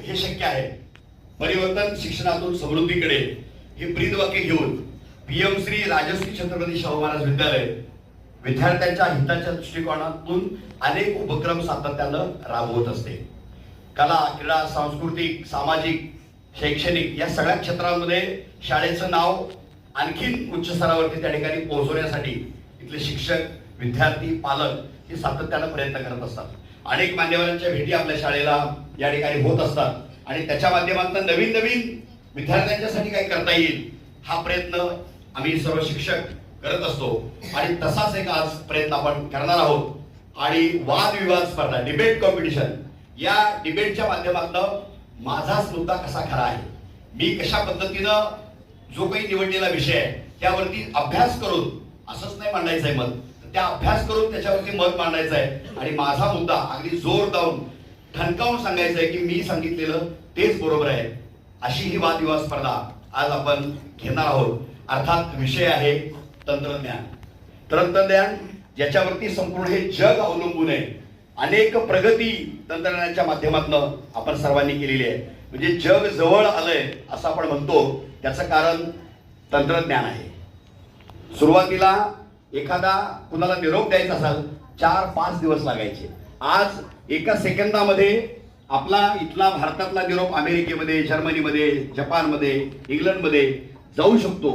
हे शक्य आहे. परिवर्तन शिक्षणातून समृद्धीकडे हे ब्रीदवाक्य घेऊन पीएम श्री राजश्री छत्रपती शाहू महाराज विद्यालय विद्यार्थ्यांच्या हिताच्या दृष्टिकोनातून अनेक उपक्रम सातत्यानं राबवत असते. कला, क्रीडा, सांस्कृतिक, सामाजिक, शैक्षणिक या सगळ्या क्षेत्रांमध्ये शाळेचं नाव आणखीन उच्च स्तरावरती त्या ठिकाणी पोहोचवण्यासाठी इथले शिक्षक, विद्यार्थी, पालक हे सातत्यानं प्रयत्न करत असतात. अनेक मान्यवरांच्या भेटी आपल्या शाळेला या ठिकाणी होत असतात आणि त्याच्या माध्यमातून नवीन नवीन विद्यार्थ्यांच्यासाठी काय करता येईल हा प्रयत्न आम्ही सर्व शिक्षक करत असतो. आणि तसाच एक आज प्रयत्न आपण करणार आहोत. आणि वादविवाद स्पर्धा, डिबेट कॉम्पिटिशन, या डिबेटच्या माध्यमातून माझाच मुद्दा कसा खरा आहे, मी कशा पद्धतीनं जो काही निवडलेला विषय आहे त्यावरती अभ्यास करून, असंच नाही मांडायचं आहे मत, त्या अभ्यास करून त्याच्यावरती मत मांडायचं आहे आणि माझा मुद्दा अगदी जोर लावून ठणकावून सांगायचं आहे की मी सांगितलेलं तेच बरोबर आहे. अशी ही वादविवाद स्पर्धा आज आपण घेणार आहोत. अर्थात विषय आहे तंत्रज्ञान. तंत्रज्ञान ज्याच्यावरती संपूर्ण हे जग अवलंबून आहे. अनेक प्रगती तंत्रज्ञानाच्या माध्यमातून आपण सर्वांनी केलेली आहे. म्हणजे जग जवळ आलंय असं आपण म्हणतो, त्याचं कारण तंत्रज्ञान आहे. सुरुवातीला एखादा कुणाला निरोप द्यायचा असाल 4-5 दिवस लागायचे. आज एका सेकंदामध्ये आपला इथला भारतातला निरोप अमेरिकेमध्ये, जर्मनीमध्ये, जपानमध्ये, इंग्लंडमध्ये जाऊ शकतो.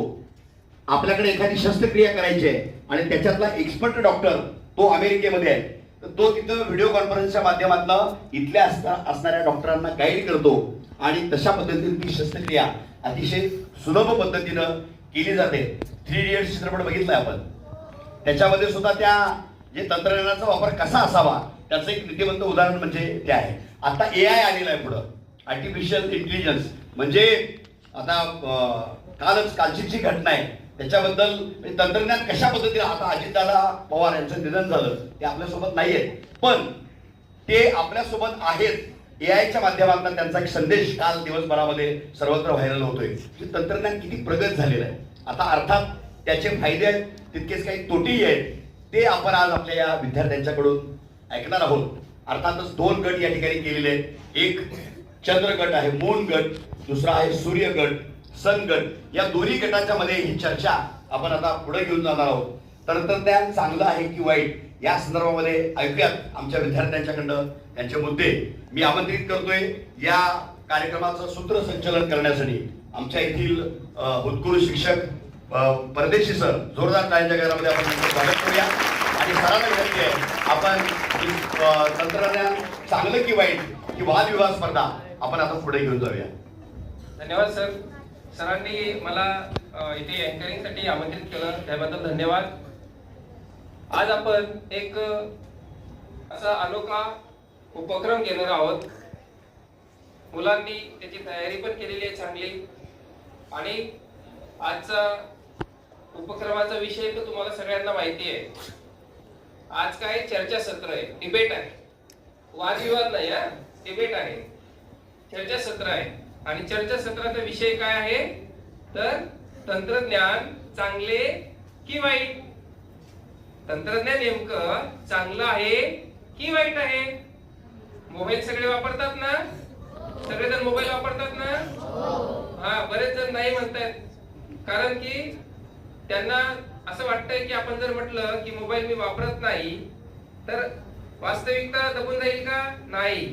आपल्याकडे एखादी शस्त्रक्रिया करायची आहे आणि त्याच्यातला एक्सपर्ट डॉक्टर तो अमेरिकेमध्ये आहे, तर तो तिथं व्हिडिओ कॉन्फरन्सच्या माध्यमातून इथल्या असणाऱ्या डॉक्टरांना गाईड करतो आणि तशा पद्धतीने ती शस्त्रक्रिया अतिशय सुलभ पद्धतीनं केली जाते. 3 इडियट्स चित्रपट बघितलाय आपण, त्याच्यामध्ये सुद्धा त्या जे तंत्रज्ञानाचा वापर कसा असावा त्याचं एक नीतिवंत उदाहरण म्हणजे ते आहे. आता AI आलेलं आहे पुढं, आर्टिफिशियल इंटेलिजन्स. म्हणजे आता कालची जी घटना आहे त्याच्याबद्दल तंत्रज्ञान कशा पद्धतीने, आता अजितदादा पवार यांचं निधन झालं, ते आपल्यासोबत नाही आहेत पण ते आपल्यासोबत आहेत. AIच्या माध्यमातून त्यांचा एक संदेश काल दिवसभरामध्ये सर्वत्र व्हायरल होतोय. तंत्रज्ञान किती प्रगत झालेलं आहे. आता अर्थात त्याचे फायदे आहेत, तितकेच काही तोटेही आहेत. ते आपण आज आपल्या या विद्यार्थ्यांच्याकडून ऐकणार आहोत. अर्थातच 2 गट या ठिकाणी केलेले आहेत. एक चंद्र गट आहे, मून गट, दुसरा आहे सूर्य गट, सन गट. या दोन्ही गटाच्या मध्ये ही चर्चा आपण आता पुढे घेऊन जाणार आहोत. तंत्रज्ञान चांगलं आहे की वाईट या संदर्भामध्ये ऐकूयात आमच्या विद्यार्थ्यांच्याकडनं त्यांचे मुद्दे. मी आमंत्रित करतोय या कार्यक्रमाचं सूत्रसंचालन करण्यासाठी आमच्या येथील भूतपूर्व शिक्षक परदेशी सर. जोरदार टाळ्यांच्या गजरामध्ये आपण त्यांचं स्वागत करूया. आणि सरांना विनंती आहे, आपण तंत्रज्ञान चांगलं की वाईट ही वादविवाद स्पर्धा आपण आता पुढे घेऊन जाऊया. धन्यवाद सर. सरांनी मला इथे अँकरिंगसाठी आमंत्रित केलं त्याबद्दल धन्यवाद. आज आपण एक असा अनोखा उपक्रम घेणार आहोत. मुलांनी त्याची तयारी पण केलेली आहे चांगली. आणि आजचा उपक्रमाचा विषय तर तुम्हाला सगळ्यांना माहिती आहे. आज काय चर्चासत्र आहे, डिबेट आहे, वादविवाद नाही, डिबेट आहे, चर्चासत्र आहे. आणि चर्चासत्राचा विषय काय आहे तर तंत्रज्ञान चांगले की वाईट. तंत्रज्ञान नेमकं चांगलं आहे की वाईट आहे. मोबाईल सगळे वापरतात ना, सगळेजण मोबाईल वापरतात ना. बरेच जण नाही म्हणतात, कारण की त्यांना असं वाटतंय की आपण जर म्हटलं की मोबाईल मी वापरत नाही तर वास्तविकता दबून जाईल का. नाही,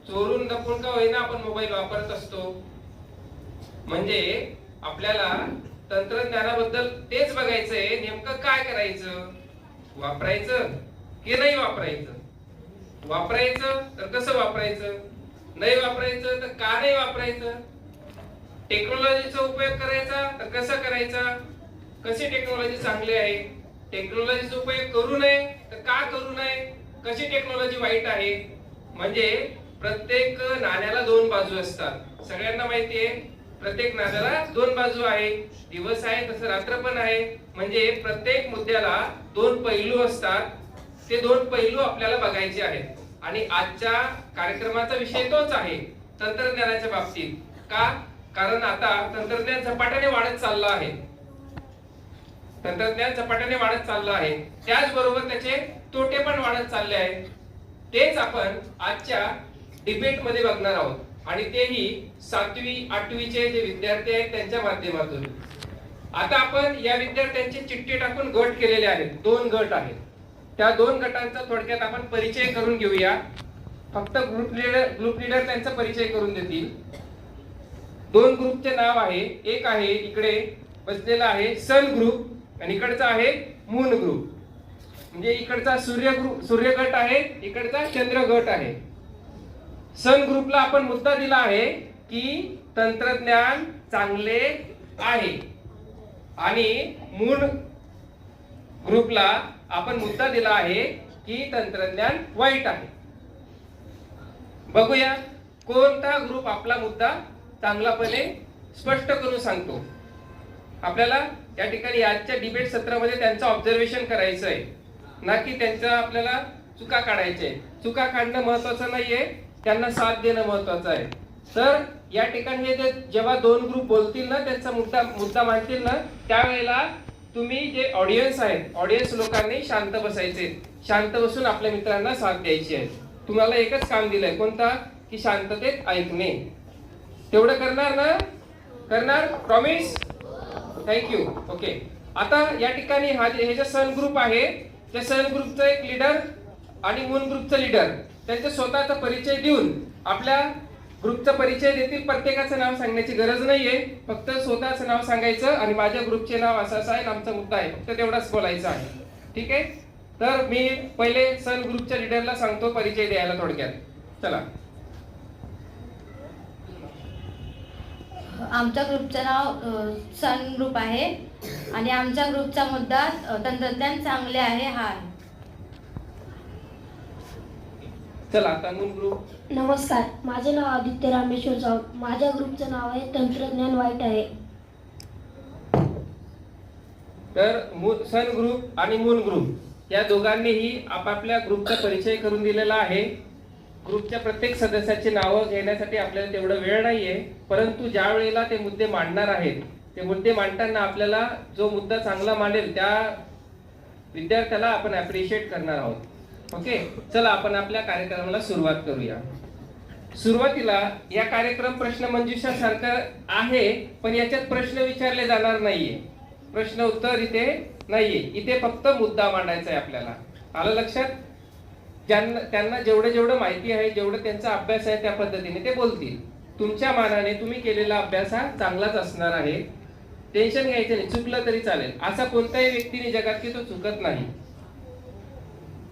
चोरून दबून का होईना आपण मोबाईल वापरत असतो. म्हणजे आपल्याला तंत्रज्ञानाबद्दल तेच बघायचंय, नेमकं काय करायचं, वापरायचं की नाही वापरायचं. वापरायचं तर कसं वापरायचं, नाही वापरायचं तर का नाही वापरायचं. टेक्नॉलॉजीचा उपयोग करायचा तर कसा करायचा, कशी टेक्नॉलॉजी चांगली आहे, टेक्नॉलॉजीचा उपयोग करू नये तर का करू नये, कशी टेक्नॉलॉजी वाईट आहे. म्हणजे प्रत्येक नाण्याला 2 बाजू असतात. सगळ्यांना माहिती आहे प्रत्येक नाण्याला 2 बाजू आहे. दिवस आहे तसं रात्र पण आहे. म्हणजे प्रत्येक मुद्द्याला 2 पैलू असतात. ते 2 पैलू आपल्याला बघायचे आहेत. आणि आजच्या कार्यक्रमाचा विषय तोच आहे तंत्रज्ञानाच्या बाबतीत. का, कारण आता तंत्रज्ञान झपाट्याने वाढत चाललं आहे. तंत्रज्ञान झपाट्याने वाढत चाललं आहे, त्याचबरोबर त्याचे तोटे पण वाढत चालले आहेत. तेच आपण आजच्या डिबेट मध्ये बघणार आहोत. आणि तेही 7वी 8वीचे जे विद्यार्थी आहेत त्यांच्या माध्यमातून. आता आपण या विद्यार्थ्यांची चिठ्ठी टाकून गट केलेले आहेत. 2 गट आहेत. त्या 2 गटांचा थोडक्यात आपण परिचय करून घेऊया. फक्त ग्रुप लीडर त्यांचा परिचय करून देतील. 2 ग्रुपचे नाव आहे. एक आहे इकडे बसलेला आहे सन ग्रुप आणि इकडचा आहे मून ग्रुप. म्हणजे इकडचा सूर्य गट आहे, इकडचा चंद्र गट आहे. सन ग्रुपला आपण मुद्दा दिला आहे की तंत्रज्ञान चांगले आहे आणि मून ग्रुपला आपण मुद्दा दिला आहे की तंत्रज्ञान वाईट आहे. बघूया कोणता ग्रुप आपला मुद्दा चांगलापणे स्पष्ट करून सांगतो. आपल्याला या ठिकाणी आजच्या डिबेट सत्रामध्ये त्यांचं ऑब्झर्वेशन करायचं आहे, ना की त्यांच्या आपल्याला चुका काढायच्या आहे. चुका काढणं महत्वाचं नाहीये, त्यांना साथ देणं महत्वाचं आहे. तर या ठिकाणी हे जेव्हा 2 ग्रुप बोलतील ना, त्यांचा मुद्दा मांडतील ना, त्यावेळेला तुम्ही जे ऑडियन्स आहेत, ऑडियन्स लोकांनी शांत बसायचे. शांत बसून आपल्या मित्रांना साथ द्यायची आहे. तुम्हाला एकच काम दिलंय, कोणता? की शांततेत ऐकणे. तेवढं करणार ना? करणार? प्रॉमिस? थँक्यू. ओके. आता या ठिकाणी हे जे सन ग्रुप आहे, त्या सन ग्रुपचा एक लीडर आणि मून ग्रुपचा लीडर त्यांचा स्वतःचा परिचय देऊन आपल्या ग्रुपचा परिचय देतील. प्रत्येकाचं नाव सांगण्याची गरज नाहीये, फक्त स्वतःचं नाव सांगायचं आणि माझ्या ग्रुपचे नाव असं असं आहे, आमचा मुद्दा आहे, फक्त तेवढाच बोलायचं आहे. ठीक आहे. तर मी पहिले सन ग्रुपच्या लीडरला सांगतो परिचय द्यायला थोडक्यात. चला. आमच्या ग्रुपचं नाव सन ग्रुप आहे आणि आमच्या ग्रुपचा मुद्दा तंत्रज्ञान चांगले आहे हा आहे. चला आता मून ग्रुप. नमस्कार, माझे नाव आदित्य रामेश्वर जाऊत. माझ्या ग्रुपचं नाव आहे तंत्रज्ञान वाईट आहे. तर सन ग्रुप आणि मून ग्रुप या दोघांनीही आपापल्या ग्रुपचा परिचय करून दिलेला आहे. ग्रुपच्या प्रत्येक सदस्याची नावं घेण्यासाठी आपल्याला तेवढा वेळ नाहीये, परंतु ज्या वेळेला ते मुद्दे मांडणार आहेत, ते मुद्दे मांडताना आपल्याला जो मुद्दा चांगला मांडेल त्या विद्यार्थ्याला आपण अप्रिशिएट करणार आहोत. ओके. चला आपण आपल्या कार्यक्रमाला सुरुवात करूया. सुरुवातीला या कार्यक्रम प्रश्न मंजुषा सारखं आहे, पण याच्यात प्रश्न विचारले जाणार नाहीये, प्रश्न उत्तर इथे नाहीये. इथे फक्त मुद्दा मांडायचा आहे आपल्याला. आलं लक्षात? त्यांना जेवढं माहिती आहे, जेवढं त्यांचा अभ्यास आहे त्या पद्धतीने ते बोलतील. तुमच्या मानाने तुम्ही केलेला अभ्यास हा चांगलाच असणार आहे. टेन्शन घ्यायचं नाही, चुकलं तरी चालेल. असा कोणताही व्यक्तीने जगात की तो चुकत नाही,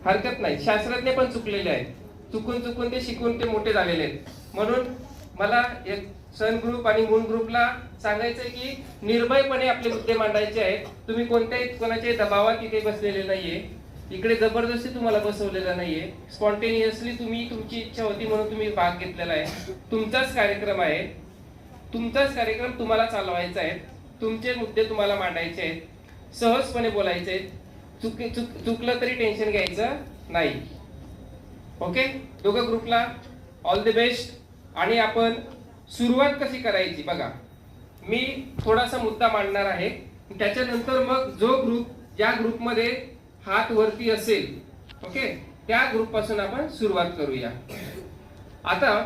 हरकत नाही. शास्त्रज्ञ पण चुकलेले आहेत, चुकून ते शिकून ते मोठे झालेले आहेत. म्हणून मला सन ग्रुप आणि मून ग्रुपला सांगायचंय की निर्भयपणे आपले मुद्दे मांडायचे आहेत. तुम्ही कोणाच्याही दबावात इथे बसलेले नाहीये, इकडे जबरदस्ती तुम्हाला बसवलेला नाहीये. स्पॉन्टेनियसली तुमची इच्छा होती म्हणून तुम्ही भाग घेतलेला आहे. तुमचाच कार्यक्रम आहे, तुमचाच कार्यक्रम तुम्हाला चालवायचा आहे. तुमचे मुद्दे तुम्हाला मांडायचे आहेत, सहजपणे बोलायचे आहेत. चुकलं तरी टेन्शन घ्यायचं नाही. ओके. दोघं ग्रुपला ऑल द बेस्ट. आणि आपण सुरुवात कशी करायची बघा. मी थोडासा मुद्दा मांडणार आहे, त्याच्यानंतर मग जो ग्रुप ज्या ग्रुपमध्ये हात वरती असेल, ओके, त्या ग्रुप पासून आपण सुरुवात करूया. आता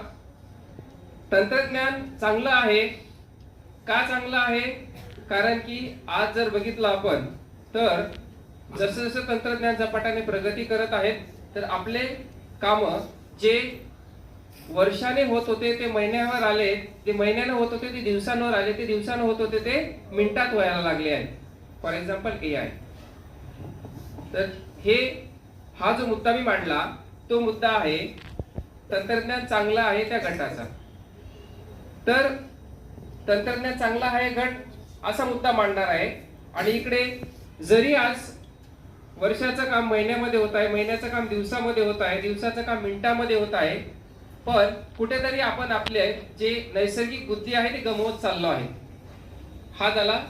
तंत्रज्ञान चांगलं आहे का? चांगलं आहे कारण की आज जर बघितलं आपण तर जसं जसं तंत्रज्ञान झपाट्याने प्रगती करत आहेत, तर आपले काम जे वर्षाने होत होते ते महिन्यावर आले, ते महिन्याने होत होते ते दिवसांवर आले, ते दिवसानं होत होते ते मिनिटात व्हायला लागले आहेत. For example AI. तर हा जो मुद्दा मी मांडला तो मुद्दा आहे तंत्रज्ञान चांगला आहे त्या गटाचा. तर तंत्रज्ञान चांगला आहे गट असा मुद्दा मांडणार आहे. आणि इकडे जरी आज वर्षाचं काम महिन्यामध्ये होत आहे, महिन्याचं काम दिवसामध्ये होत आहे, दिवसाचं काम मिनिटामध्ये होत आहे, पण कुठेतरी आपण आपले जे नैसर्गिक बुद्धी आहे ते गमवत चाललो आहे. हा झाला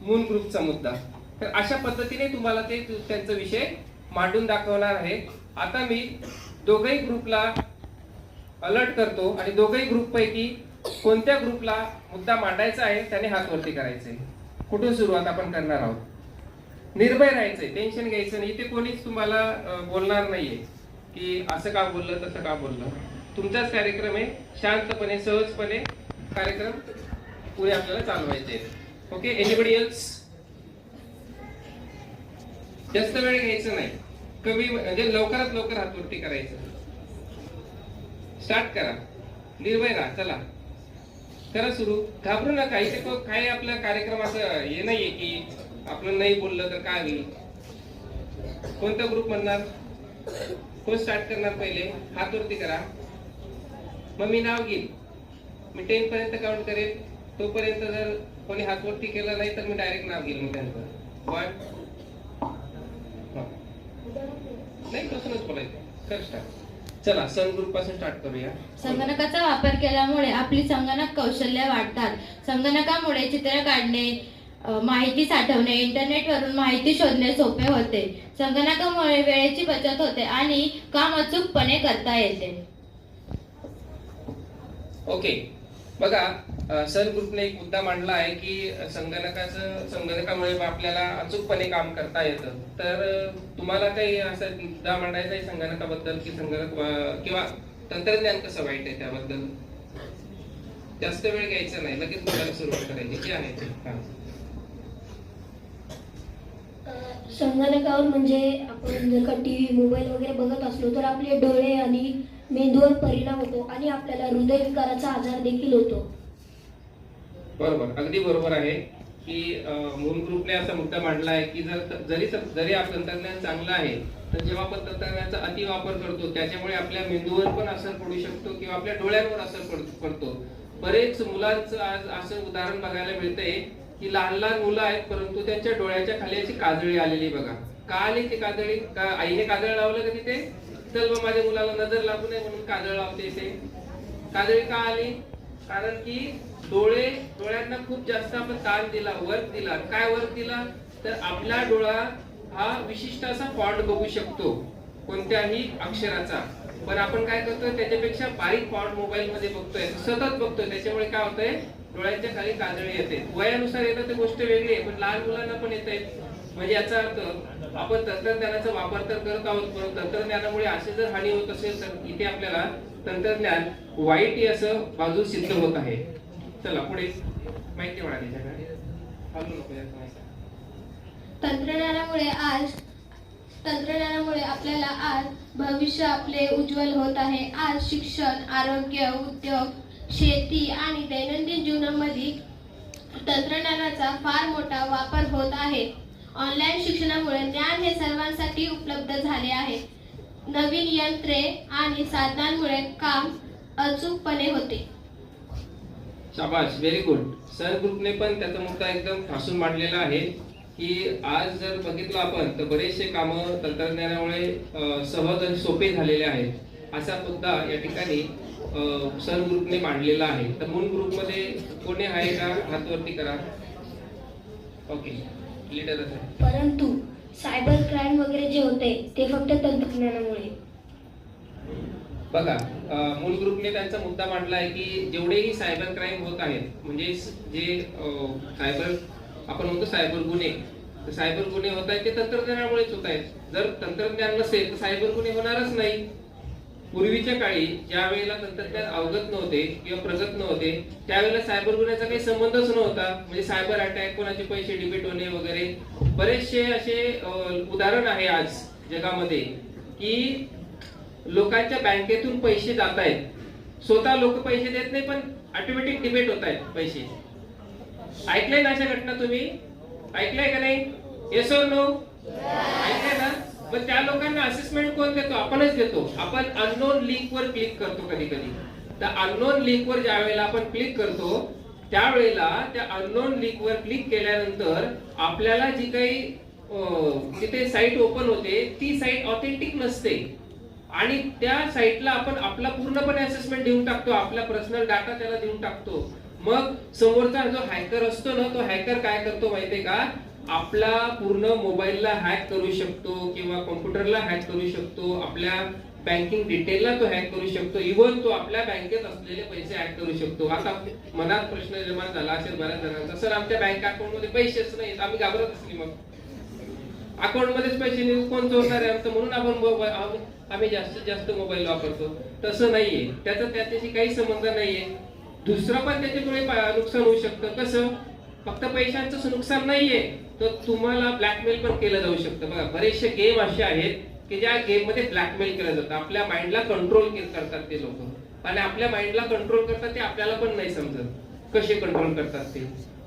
मून ग्रुपचा मुद्दा. तर अशा पद्धतीने तुम्हाला ते त्यांचा विषय मांडून दाखवणार आहे. आता मी दोघही ग्रुपला अलर्ट करतो आणि दोघही ग्रुप पैकी कोणत्या ग्रुपला मुद्दा मांडायचा आहे त्याने हात वरती करायचे. कुठून सुरुवात आपण करणार आहोत. निर्भय राहायचंय, टेन्शन घ्यायचं नाही. इथे कोणीच तुम्हाला बोलणार नाहीये की असं का बोललं तसं का बोललं. तुमचाच कार्यक्रम आहे, शांतपणे सहजपणे कार्यक्रम पुढे आपल्याला चालवायचे. Okay, anybody else? जास्त वेळ घ्यायचं नाही, कमी म्हणजे लवकरात लवकर हात वरती करायचं. स्टार्ट करा, निर्भय राहा, चला करा सुरू, घाबरू नका. इथे काही आपला कार्यक्रम असं हे नाहीये की आपलं नाही बोललं तर काय होईल. कोणता ग्रुप म्हणणार, कोण स्टार्ट करणार? पहिले हात वरती करा, मग मी नाव घेईल, मी 10 पर्यंत काउंट करेल. तोपर्यंत जर कोणी हात वरती केला नाही तर मी डायरेक्ट नाव घेईल. मग त्यांचं नाही, तसंच बोलायचं. कर स्टार्ट. चला सन ग्रुप पासून स्टार्ट करूया. संगणकाचा वापर केल्यामुळे आपली संगणक कौशल्य वाढतात. संगणकामुळे चित्र काढणे, माहिती साठवणे, इंटरनेटवरून माहिती शोधणे सोपे होते. संगणकामुळे वेळेची बचत होते आणि काम अचूकपणे करता येते. ओके, बघा, सन ग्रुपने एक मुद्दा मांडला आहे की संगणकामुळे आपल्याला अचूकपणे काम करता येतं. तर तुम्हाला काही असं मुद्दा मांडायचा आहे संगणकाबद्दल की संगणक किंवा तंत्रज्ञान कसं वाईट आहे त्याबद्दल? जास्त वेळ घ्यायचा नाही, लगेच बोलायला सुरुवात करायची. जे आहे ते. संगणकावर म्हणजे आपण जर का टी व्ही मोबाईल वगैरे बघत असलो तर आपले डोळे आणि मेंदूवर परिणाम होतो आणि आपल्याला हृदयविकाराचा आजार देखील होतो. बरोबर, अगदी बरोबर आहे की मून ग्रुपने असा मुद्दा मांडला आहे की जरी आप तंत्रज्ञान चांगलं आहे तर जेव्हा आपण तंत्रज्ञानाचा अतिवापर करतो त्याच्यामुळे आपल्या मेंदूवर पण असर पडू शकतो किंवा आपल्या डोळ्यांवर असर पडतो. बरेच मुलांचं आज असं उदाहरण बघायला मिळतंय की लहान लहान मुलं आहेत परंतु त्यांच्या डोळ्याच्या खाली अशी काजळी आलेली. बघा, का आली ती काजळी? का आईने काजळ लावलं का तिथे? चल मग माझ्या मुलाला नजर लागू नये म्हणून काजळ लावते इथे. काजळी का आली? कारण की डोळ्यांना खूप जास्त आपण ताण दिला, वर्क दिला. काय वर्क दिला? तर आपला डोळा हा विशिष्ट असा फॉन्ट बघू शकतो कोणत्याही अक्षराचा, पण आपण काय करतोय त्याच्यापेक्षा बारीक फॉन्ट मोबाईल मध्ये बघतोय, सतत बघतोय. त्याच्यामुळे काय होतंय, डोळ्यांच्या खाली काजळी येते. वयानुसार येतं ते गोष्ट वेगळी आहे, पण लहान मुलांना पण येते. म्हणजे याचा अर्थ आपण तंत्रज्ञानाचा वापर तर करत आहोत, पण तंत्रज्ञानामुळे असे जर हानी होत असेल तर इथे आपल्याला तंत्रज्ञान वाईट ही असं बाजू सिद्ध होत आहे. चला पुढे माहिती मिळाली त्याच्याकडे. तंत्रज्ञानामुळे आपल्याला आज भविष्य आपले उज्ज्वल होत आहे. आज शिक्षण, आरोग्य, उद्योग, शेती आणि दैनंदिन जीवनामध्ये तंत्रज्ञानाचा फार मोठा वापर होत आहे. ऑनलाईन शिक्षणामुळे ज्ञान हे सर्वांसाठी उपलब्ध झाले आहे. नवीन यंत्रे आणि साधनांमुळे काम अचूकपणे होते. शाबाश, व्हेरी गुड. सर ग्रुपने पण त्याचा मुद्दा एकदम ठासून मांडलेला आहे की आज जर बघितलं आपण तर बरेचसे कामं तंत्रज्ञानामुळे सहज आणि सोपे झालेले आहेत असा मुद्दा या ठिकाणी सर ग्रुपने मांडलेला आहे. तर मून ग्रुपमध्ये कोणी आहे का? हात वरती करा. ओके, लीडरच आहे. परंतु सायबर क्राईम वगैरे जे होते ते फक्त तंत्रज्ञानामुळे. बघा, मूल ग्रुपने त्यांचा मुद्दा मांडला आहे की जेवढेही सायबर क्राईम होत आहेत म्हणजे जे सायबर आपण म्हणतो सायबर गुन्हे, तर सायबर गुन्हे होत आहेत ते तंत्रज्ञानामुळेच होत आहेत. जर तंत्रज्ञान नसेल तर सायबर गुन्हे होणारच नाही. पूर्वीच्या काळी ज्या वेळेला तंत्रज्ञान अवगत नव्हते किंवा प्रगत नव्हते त्यावेळेला सायबर गुन्ह्याचा काही संबंधच नव्हता. म्हणजे सायबर अटॅक, कोणाचे पैसे डिबेट होणे वगैरे बरेचसे असे उदाहरण आहे आज जगामध्ये की लोकांच्या बँकेतून पैसे जात आहेत, स्वतः लोक पैसे देत नाही पण ऑटोमॅटिक डिबेट होत आहेत पैसे. ऐकलंय ना अशा घटना? तुम्ही ऐकलंय का नाही? येस और नो? ऐकलंय ना? पण त्या लोकांना असेसमेंट कोण देतो? आपणच देतो. आपण अननोन लिंक वर क्लिक करतो कधी कधी. तर अननोन लिंक वर ज्या वेळेला आपण क्लिक करतो त्यावेळेला त्या अननोन लिंक वर क्लिक केल्यानंतर आपल्याला जी काही तिथे साईट ओपन होते ती साईट ऑथेंटिक नसते आणि त्या साईटला आपण आपला पूर्णपणे असेसमेंट देऊन टाकतो, आपला पर्सनल डाटा त्याला देऊन टाकतो. मग समोरचा जो हॅकर असतो ना तो हॅकर काय करतो माहितीये का? आपला पूर्ण मोबाईलला हॅक करू शकतो किंवा कॉम्प्युटरला हॅक करू शकतो, आपल्या बँकिंग डिटेलला तो हॅक करू शकतो, इव्हन तो आपल्या बँकेत असलेले पैसे हॅक करू शकतो. आता मनात प्रश्न निर्माण झाला असेल बऱ्याच जणांचा, सर आमच्या बँक अकाउंट मध्ये पैसेच नाहीत, आम्ही घाबरत असली मग अकाउंट मध्येच पैसे कोण चोरणार आहे आमचं म्हणून आपण आम्ही जास्तीत जास्त मोबाईल वापरतो. तसं नाहीये, त्याच्याशी काही संबंध नाहीये. दुसरं पण त्याच्यामुळे नुकसान होऊ शकतं. कसं? फक्त पैशांचं नुकसान नाहीये, तर तुम्हाला ब्लॅकमेल पण केलं जाऊ शकतं. बघा, बरेचसे गेम असे आहेत की ज्या गेम मध्ये ब्लॅकमेल केलं जातं. आपल्या माइंडला कंट्रोल करतात ते लोक, आणि आपल्या माइंडला कंट्रोल करतात ते आपल्याला पण नाही समजत कसे कंट्रोल करतात ते.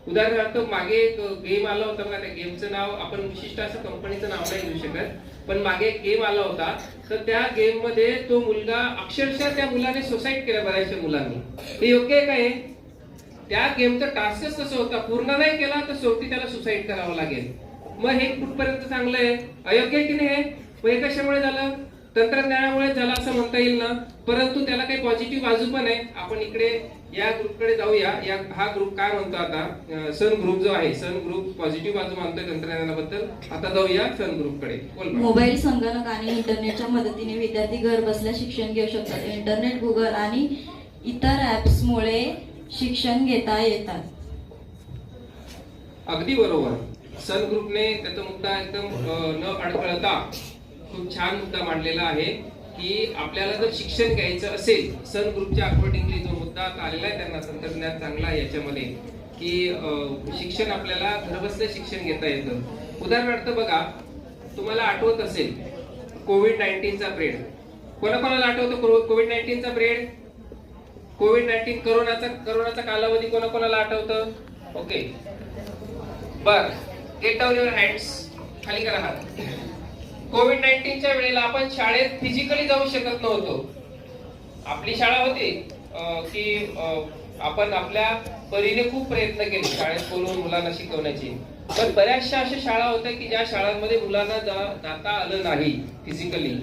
उदाहरणार्थ मागे एक गेम आला होता बघा, त्या गेमचं नाव आपण विशिष्ट असं कंपनीचं नाव नाही घेऊ शकत, पण मागे एक गेम आला होता. तर त्या गेम मध्ये तो मुलगा अक्षरशः त्या मुलाने सुसाईड केलं बऱ्याचशा मुलांनी. हे योग्य आहे काय? त्या गेमचा टास्कच तसं होता, पूर्ण नाही केला तर शेवटी त्याला सुसाईड करावं लागेल. मग हे कुठपर्यंत चांगलं आहे? अयोग्य आहे की नाही? मग हे कशामुळे झालं? तंत्रज्ञानामुळे झालं असं म्हणता येईल ना. परंतु त्याला काही पॉझिटिव्ह बाजू पण आहे. आपण इकडे या ग्रुपकडे जाऊया. हा ग्रुप काय म्हणतो आता? सन ग्रुप जो आहे, सन ग्रुप पॉझिटिव्ह बाजू मानतोय तंत्रज्ञानाबद्दल. आता जाऊया सन ग्रुप कडे. मोबाईल, संगणक आणि इंटरनेटच्या मदतीने विद्यार्थी घर बसल्या शिक्षण घेऊ शकतात. इंटरनेट, गुगल आणि इतर ऍप्समुळे शिक्षण घेता येतात. अगदी बरोबर. सन ग्रुपने त्याचा मुद्दा एकदम न अडखळता खूप छान मुद्दा मांडलेला आहे की आपल्याला जर शिक्षण घ्यायचं असेल, सन ग्रुपच्या अकॉर्डिंगली जो मुद्दा आलेला आहे त्यांना, तंत्रज्ञान चांगला आहे याच्यामध्ये, की शिक्षण आपल्याला घरबसल्या शिक्षण घेता येतं. उदाहरणार्थ बघा, तुम्हाला आठवत असेल कोविड-19चा पिरियड. कोणाकोणाला आठवतं कोविड-19चा पिरियड? कोविड-19 करोनाचा कालावधी कोणाकोणाला आठवतं? ओके, बर, गेट डाऊन युअर हँड्स, खाली करा हात. कोविड-19च्या वेळेला आपण शाळेत फिजिकली जाऊ शकत नव्हतो. आपली शाळा होती की आपण आपल्या परीने खूप प्रयत्न केले शाळेत बोलवून मुलांना शिकवण्याची, पण बऱ्याचशा अशा शाळा होत्या की ज्या शाळांमध्ये मुलांना जाता आलं नाही फिजिकली.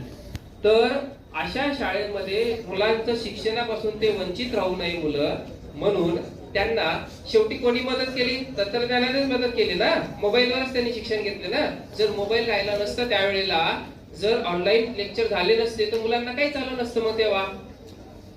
तर अशा शाळेमध्ये मुलांचं शिक्षणापासून ते वंचित राहू नये मुलं, म्हणून त्यांना शेवटी कोणी मदत केली? तंत्रज्ञानानेच मदत केली ना. मोबाईलवरच त्यांनी शिक्षण घेतले ना. जर मोबाईल राहिला नसता त्यावेळेला, जर ऑनलाईन लेक्चर झाले नसते तर मुलांना काही चालू नसतं मग तेव्हा.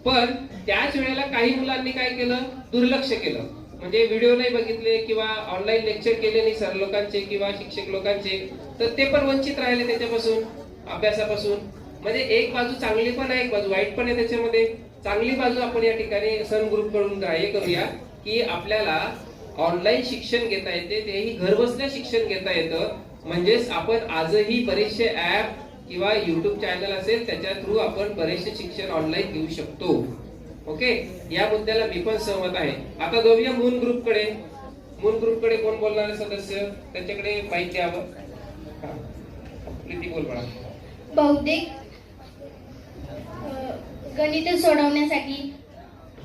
पण त्याच वेळेला काही मुलांनी काय केलं? दुर्लक्ष केलं. म्हणजे व्हिडिओ नाही बघितले किंवा ऑनलाईन लेक्चर केले नाही सर लोकांचे किंवा शिक्षक लोकांचे, तर ते पण वंचित राहिले त्याच्यापासून, अभ्यासापासून. म्हणजे एक बाजू चांगली पण आहे, एक बाजू वाईट पण आहे त्याच्यामध्ये. चांगली बाजू आपण या ठिकाणी सन ग्रुप कडून ग्राह्य करूया की आपल्याला ऑनलाईन शिक्षण घेता येते, तेही घरबसल्या शिक्षण घेता येतं. म्हणजेच आपण आजही बरेचसे ऍप किंवा युट्यूब चॅनल असेल त्याच्या थ्रू आपण बरेचसे शिक्षण ऑनलाईन घेऊ शकतो. ओके, या मुद्द्याला मी पण सहमत आहे. आता जाऊया मून ग्रुप कडे. मून ग्रुप कडे कोण बोलणारे सदस्य? त्यांच्याकडे माहिती द्यावं. प्रीती बोल बाळा. बौद्धिक गणित सोडवण्यासाठी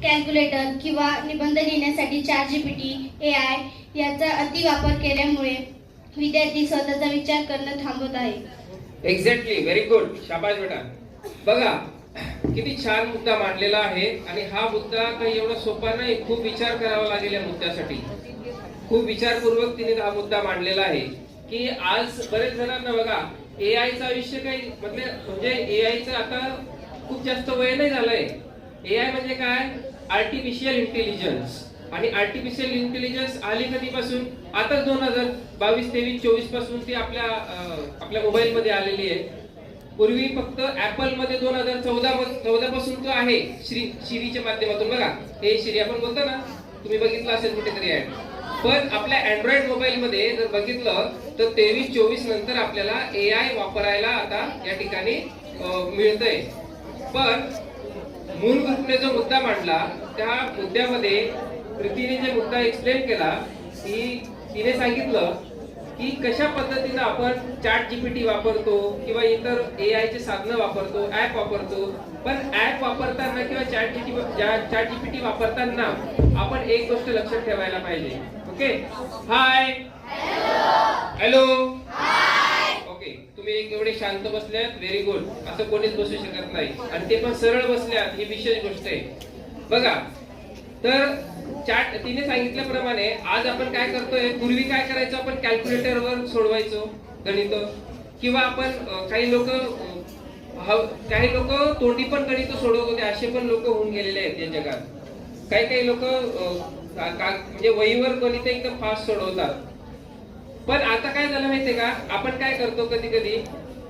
कॅल्क्युलेटर किंवा निबंध लिहिण्यासाठी ChatGPT, AI याचा अतिवापर केल्यामुळे विद्यार्थी स्वतःचा विचार करणं थांबवत आहे. एक्झॅक्टली, व्हेरी गुड, शाबाश बेटा. बघा किती छान मुद्दा मांडलेला आहे, आणि हा मुद्दा काही एवढा सोपा नाही. खूप विचार करावा लागेल या मुद्द्यासाठी. खूप विचारपूर्वक तिने हा मुद्दा मांडलेला आहे की आज बरेच जणांना बघा एआयचा आयुष्य काही म्हणजे एआयचं आता खूप जास्त वय नाही झालंय. एआय म्हणजे काय? Artificial intelligence. आणि आर्टिफिशियल इंटेलिजन्स आली कधीपासून? आता 2022, 23, 24 पासून ती आपल्या मोबाईल मध्ये आलेली आहे. पूर्वी फक्त ऍपल मध्ये 2014 पासून तो आहे श्रीच्या माध्यमातून. बघा, हे श्री आपण बोलतो ना, तुम्ही बघितलं असेल कुठेतरी आहे. पण आपल्या अँड्रॉइड मोबाईल मध्ये जर बघितलं तर 23-24 नंतर आपल्याला एआय वापरायला आता या ठिकाणी मिळतंय. पण मूल ग्रुपने जो मुद्दा मांडला त्या मुद्द्यामध्ये प्रीतीने जे मुद्दा एक्सप्लेन केला की तिने सांगितलं की कशा पद्धतीने आपण ChatGPT वापरतो किंवा इतर एआयचे साधनं वापरतो, ऍप वापरतो. पण ऍप वापरताना किंवा ChatGPT वापरताना आपण एक गोष्ट लक्षात ठेवायला पाहिजे. ओके, हाय, हॅलो, ओके, तुम्ही एक एवढे शांत बसल्यात, व्हेरी गुड. असं कोणीच बसू शकत नाही, आणि ते पण सरळ बसल्यात, ही विशेष गोष्ट आहे. बघा, तर तिने सांगितल्याप्रमाणे आज आपण काय करतोय? पूर्वी काय करायचो? आपण कॅल्क्युलेटरवर सोडवायचो गणित, किंवा आपण काही लोक तोंडी पण गणित सोडवत होते, असे पण लोक होऊन गेलेले आहेत या जगात. काही लोक म्हणजे वहीवर गणित एकदम फास्ट सोडवतात. पण आता काय झालं माहितीये का? आपण काय करतो? कधी कधी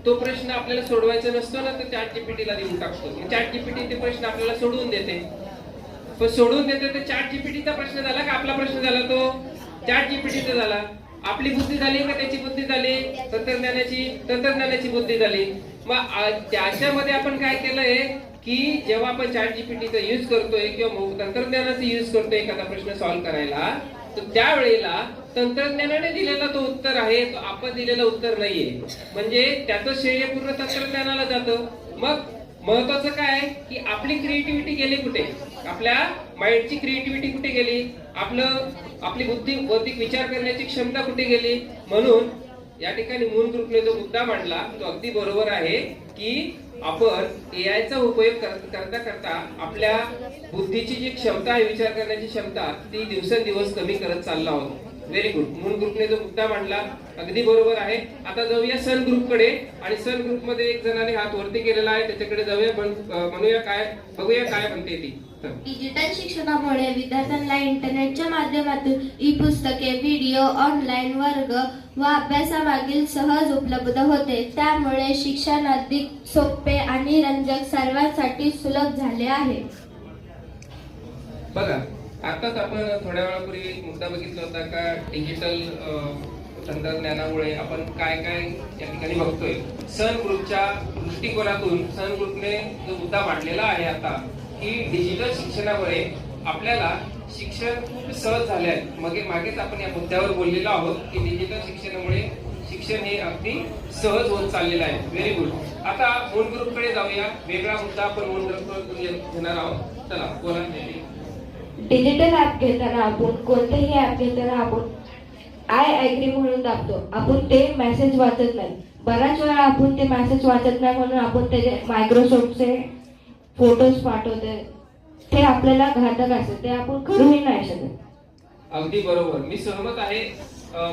तो प्रश्न आपल्याला सोडवायचा नसतो ना, तर चॅट जीपीटीला देऊन टाकतो. चॅट जीपीटी ते प्रश्न आपल्याला सोडवून देते. पण सोडून देते तर चॅट जीपीटीचा प्रश्न झाला का आपला प्रश्न झाला? तो चॅट जीपीटीचा झाला. आपली बुद्धी झाली का त्याची बुद्धी झाली? तंत्रज्ञानाची बुद्धी झाली. मग त्याच्यामध्ये आपण काय केलंय की जेव्हा आपण चॅट जीपीटीचा यूज करतोय किंवा तंत्रज्ञानाचा यूज करतोय एखादा प्रश्न सॉल्व्ह करायला, तर त्यावेळेला तंत्रज्ञानाने दिलेला तो उत्तर आहे, तो आपण दिलेलं उत्तर नाहीये. म्हणजे त्याचं श्रेय पूर्ण तंत्रज्ञानाला जातं. मग महत्वाचं काय की आपली क्रिएटिव्हिटी गेली कुठे? आपल्या माइंडची क्रिएटिव्हिटी कुठे गेली? आपली बुद्धी, बौद्धिक विचार करण्याची क्षमता कुठे गेली? म्हणून या ठिकाणी मून ग्रुपने जो मुद्दा मांडला तो अगदी बरोबर आहे की आपण एआयचा उपयोग करता करता आपल्या बुद्धीची जी क्षमता आहे, विचार करण्याची क्षमता, ती दिवसेंदिवस कमी करत चाललो आहोत. Very good. मून ग्रुपने जो मुद्दा मांडला अगदी बरोबर आहे. आता जाऊया सन ग्रुपकडे. आणि सन ग्रुप मध्ये एक जणाने हात वरती केलेला आहे, त्याच्याकडे जाऊया, म्हणूया काय, बघूया काय म्हणते ती. डिजिटल शिक्षणामुळे विद्यार्थ्यांना इंटरनेटच्या माध्यमातून ई पुस्तके, व्हिडिओ, ऑनलाईन वर्ग व अभ्यासामागील सहज उपलब्ध होते. त्यामुळे शिक्षण अधिक सोपे आणि रंजक सर्वांसाठी सुलभ झाले आहे. बघा, आताच आपण थोड्या वेळापूर्वी एक मुद्दा बघितला होता का डिजिटल तंत्रज्ञानामुळे आपण काय काय या ठिकाणी बघतोय. सन ग्रुपच्या दृष्टिकोनातून सन ग्रुपने जो मुद्दा मांडलेला आहे आता की डिजिटल शिक्षणामुळे आपल्याला शिक्षण खूप सहज झाले आहे. मागेच आपण या मुद्द्यावर बोललेलो आहोत की डिजिटल शिक्षणामुळे शिक्षण हे अगदी सहज होत चाललेलं आहे. Very good. आता मून ग्रुपकडे जाऊया. वेगळा मुद्दा आपण मून ग्रुप घेणार आहोत. चला बोला. डिजिटल ऍप घेताना आपण कोणतेही ऍप घेताना आपण आय ऍग्री म्हणून दाबतो. आपण ते मेसेज वाचत नाही. बऱ्याच वेळा आपण ते मेसेज वाचत नाही म्हणून आपण त्याचे मायक्रोसॉफ्टचे फोटोज पाठवते. ते आपल्याला घातक असते, ते आपण करूही नाही शकत. अगदी बरोबर. मी सहमत आहे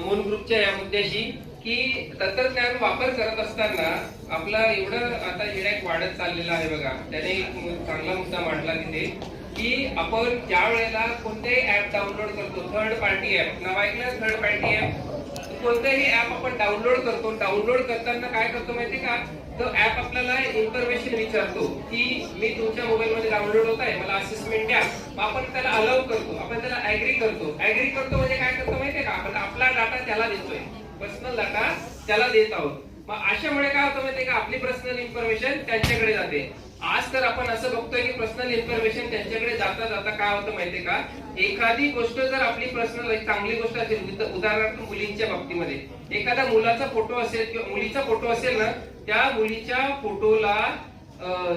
मून ग्रुपच्या या मुद्द्याशी की तंत्रज्ञान वापर करत असताना आपला एवढं आता हिडॅक वाढत चाललेला आहे. बघा, त्याने एक चांगला मुद्दा मांडला तिथे की आपण ज्या वेळेला कोणतेही ऍप डाउनलोड करतो, थर्ड पार्टी ऍप, नाव ऐकलं? Third party app. कोणतेही ऍप आपण डाउनलोड करतो, डाउनलोड करताना काय करतो माहिती का? तो ऍप आपल्याला इन्फॉर्मेशन विचारतो की मी तुमच्या मोबाईल मध्ये डाउनलोड होत आहे, मला असेसमेंट द्या. आपण त्याला अलाउ करतो, आपण त्याला ऍग्री करतो. ऍग्री करतो म्हणजे काय करतो माहितीये का? आपण आपला डाटा त्याला देतोय, पर्सनल डाटा त्याला देत आहोत. मग अशामुळे काय होतं माहितीये का? आपली पर्सनल इन्फॉर्मेशन त्यांच्याकडे जाते. आज तर आपण असं बघतोय की पर्सनल इन्फॉर्मेशन त्यांच्याकडे जाता जाता काय होतं माहितीये का? एखादी गोष्ट जर आपली पर्सनल चांगली गोष्ट असेल, उदाहरणार्थ मुलींच्या बाबतीमध्ये एखादा मुलाचा फोटो असेल किंवा मुलीचा फोटो असेल ना, त्या मुलीच्या फोटोला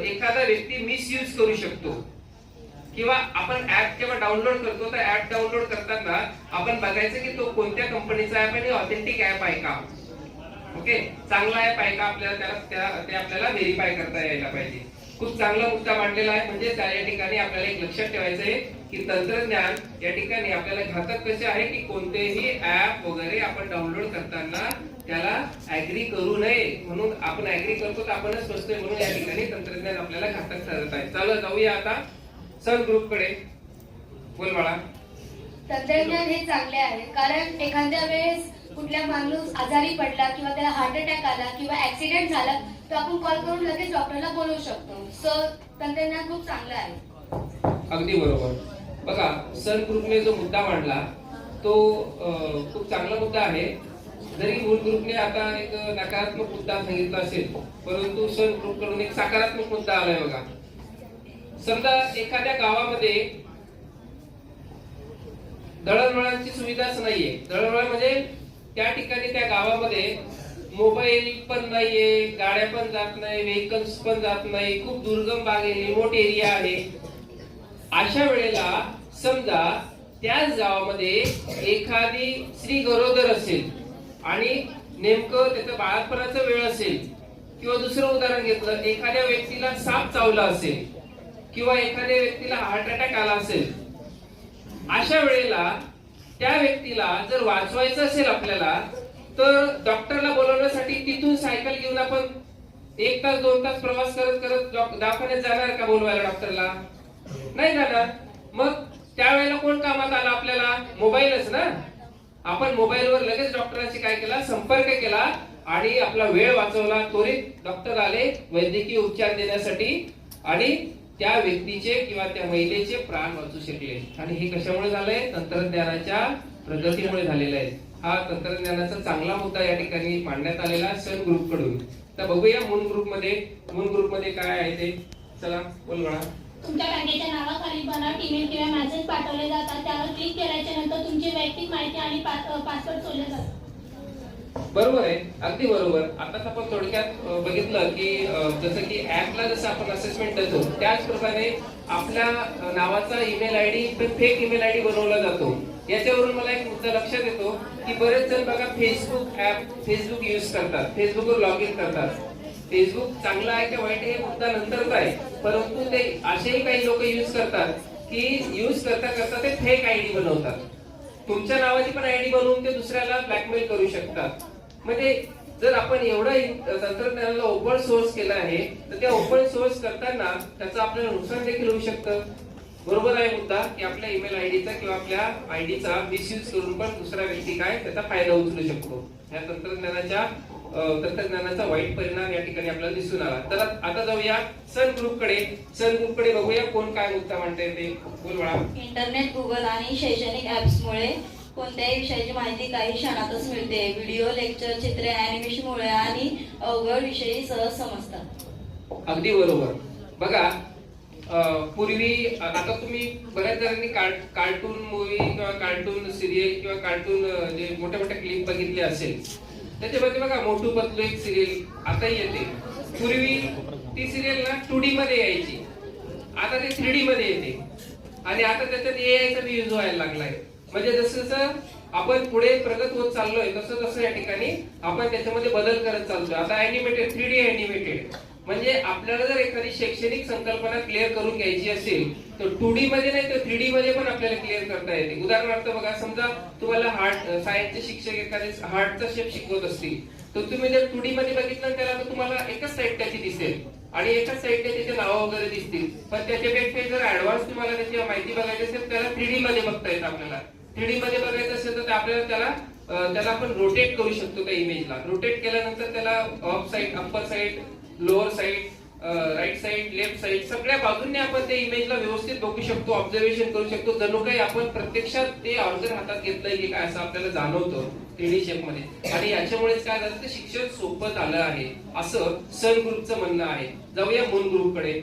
एखादा व्यक्ती मिसयूज करू शकतो. किंवा आपण ऍप जेव्हा डाउनलोड करतो, तर ऍप डाउनलोड करताना आपण बघायचं की तो कोणत्या कंपनीचा ऍप आहे, ऑथेंटिक ऍप आहे का, ओके, चांगला ऍप आहे का, आपल्याला ते आपल्याला व्हेरीफाय करता यायला पाहिजे. खूप चांगला मुद्दा मांडलेला आहे. म्हणजे या ठिकाणी आपल्याला एक लक्षात ठेवायचं आहे की तंत्रज्ञान या ठिकाणी आपल्याला घातक कसे आहे की कोणतेही ऍप वगैरे आपण डाउनलोड करताना त्याला ऍग्री करू नये. म्हणून आपण ऍग्री करतो तर आपणच बसतोय, म्हणून या ठिकाणी तंत्रज्ञान आपल्याला घातक ठरत आहे. चला जाऊया आता सन ग्रुप कडे. बोल बाळा. तंत्रज्ञान हे चांगले आहे, कारण एखाद्या वेळेस कुठल्या माणूस आजारी पडला किंवा त्याला हार्ट अटॅक आला किंवा ऍक्सिडेंट झाला तर आपण कॉल करून लगेच डॉक्टरला बोलवू शकतो. सो तंत्रज्ञान खूप चांगलं आहे. अगदी बरोबर. बघा, सन ग्रुपने जो मुद्दा मांडला तो खूप चांगला मुद्दा आहे. जरी मूल ग्रुपने आता एक नकारात्मक मुद्दा सांगितला असेल, परंतु सन ग्रुप कडून एक सकारात्मक मुद्दा आलाय. बघा, समजा एखाद्या गावामध्ये दळणवळणाची सुविधाच नाहीये. दळणवळण म्हणजे त्या ठिकाणी त्या गावामध्ये मोबाईल पण नाहीये, गाड्या पण जात नाही, व्हेकल्स पण जात नाही, खूप दुर्गम भाग आहे, रिमोट एरिया आहे. अशा वेळेला समजा त्याच गावामध्ये एखादी स्त्री गरोदर असेल आणि नेमकं त्याचं बाळापणाचा वेळ असेल, किंवा दुसरं उदाहरण घेतलं, एखाद्या व्यक्तीला साप चावला असेल किंवा एखाद्या व्यक्तीला हार्ट अटॅक आला असेल, अशा वेळेला त्या व्यक्तीला जर वाचवायचं असेल आपल्याला, तर डॉक्टरला बोलवण्यासाठी तिथून सायकल घेऊन आपण 1 तास 2 तास प्रवास करत करत दवाखान्यात जाणार का बोलवायला डॉक्टरला? नाही जाणार. मग त्यावेळेला कोण कामात आला आपल्याला? मोबाईलच ना. आपण मोबाईलवर लगेच डॉक्टरांशी काय केला, संपर्क केला आणि आपला वेळ वाचवला, त्वरित डॉक्टर आले वैद्यकीय उपचार देण्यासाठी आणि त्या व्यक्तीचे किंवा त्या महिलेचे प्राण वाचू शकले. आणि हे कशामुळे झालंय? तंत्रज्ञानाच्या प्रगतीमुळे झालेलं आहे. हा तंत्रज्ञानाचा चांगला मुद्दा या ठिकाणी मांडण्यात आलेला सन ग्रुप कडून. तर बघूया मून ग्रुप मध्ये काय आहे ते. चला बोल बाळा. तुमच्या बँकेच्या नावाखाली बनावट ईमेल किंवा मेसेज पाठवले जातात. त्यावर क्लिक केल्याच्या नंतर तुमची वैयक्तिक माहिती आणि पासवर्ड शोधले जातात. बरोबर आहे, अगदी बरोबर. आताच आपण थोडक्यात बघितलं की जसं की ऍपला जसं आपण असेसमेंट देतो त्याचप्रमाणे आपल्या नावाचा email ID fake email ID बनवला जातो. याच्यावरून मला एक मुद्दा लक्षात येतो की बरेच जण बघा फेसबुक यूज करतात, फेसबुकवर लॉग इन करतात. फेसबुक चांगला आहे की वाईट हे मुद्दा नंतरचा आहे, परंतु ते असेही काही लोक यूज करतात की यूज करता ते फेक आयडी बनवतात. तुमच्या नावाची पण आयडी बनवून ते दुसऱ्याला ब्लॅकमेल करू शकतात. म्हणजे जर आपण एवढं तंत्रज्ञानाला ओपन सोर्स केलं आहे तर त्या ओपन सोर्स करताना त्याचं आपल्याला नुकसान देखील होऊ शकतं. बरोबर आहे मुद्दा की आपल्या ईमेल आयडीचा किंवा आपल्या आयडीचा मिसयूज करून पण दुसरा व्यक्ती काय त्याचा फायदा उचलू शकतो. या तंत्रज्ञानाचा वाईट परिणाम या ठिकाणी आपल्याला दिसून आला. तर आता जाऊया सन ग्रुपकडे बघूया कोण काय मुद्दा म्हणते ते. बोल बाळा. इंटरनेट, गुगल आणि शैक्षणिक ऍप्समुळे कोणत्याही विषयाची माहिती काही क्षणातच मिळते. व्हिडिओ, लेक्चर, चित्रे, अॅनिमेशनमुळे आणि अवघड विषयी सहज समजतात. अगदी बरोबर. बघा पूर्वी आता तुम्ही बऱ्याच जणांनी कार्टून मूवी किंवा कार्टून सिरियल किंवा कार्टून जे मोठ्या मोठ्या क्लिप बघितले असेल. त्याच्यामध्ये बघा मोटू पतलू एक सिरियल आताही येते. पूर्वी ती सिरियल ना 2D मध्ये यायची, आता ते 3D मध्ये येते. आणि आता त्याच्यात AI चा यूज व्हायला लागलाय. म्हणजे जसं जसं आपण पुढे प्रगत होत चाललोय तसं तसं या ठिकाणी आपण त्याच्यामध्ये बदल करत चालतोय. आता अॅनिमेटेड 3D अॅनिमेटेड म्हणजे आपल्याला जर एखादी शैक्षणिक संकल्पना क्लिअर करून घ्यायची असेल तर 2D मध्ये नाही तर 3D मध्ये पण आपल्याला क्लिअर करता येते. उदाहरणार्थ बघा, समजा तुम्हाला सायन्सचे शिक्षक एखादे हार्टचा शेप शिकवत असतील तर तुम्ही जर 2D मध्ये बघितलं त्याला तर तुम्हाला एकच साईड त्याची दिसेल आणि एकाच साईडने त्याचे नावं वगैरे दिसतील. पण त्याच्यापेक्षा जर ऍडव्हान्स तुम्हाला त्याची माहिती बघायची असेल त्याला 3D मध्ये बघता येतं. आपल्याला 3D मध्ये बघायचं असेल तर आपल्याला त्याला आपण रोटेट करू शकतो त्या इमेजला. रोटेट केल्यानंतर त्याला up side, upper side, lower side, right side, left side सगळ्या बाजूंनी आपण त्या इमेजला व्यवस्थित बघू शकतो, ऑब्झर्वेशन करू शकतो. जणू काही आपण प्रत्यक्षात ते ऑर्डर हातात घेतलंय की काय असं आपल्याला जाणवतं 3D शेप मध्ये. आणि याच्यामुळेच काय झालं तर शिक्षण सोपं झालं आहे असं सन ग्रुपचं म्हणणं आहे. जाऊया मून ग्रुपकडे.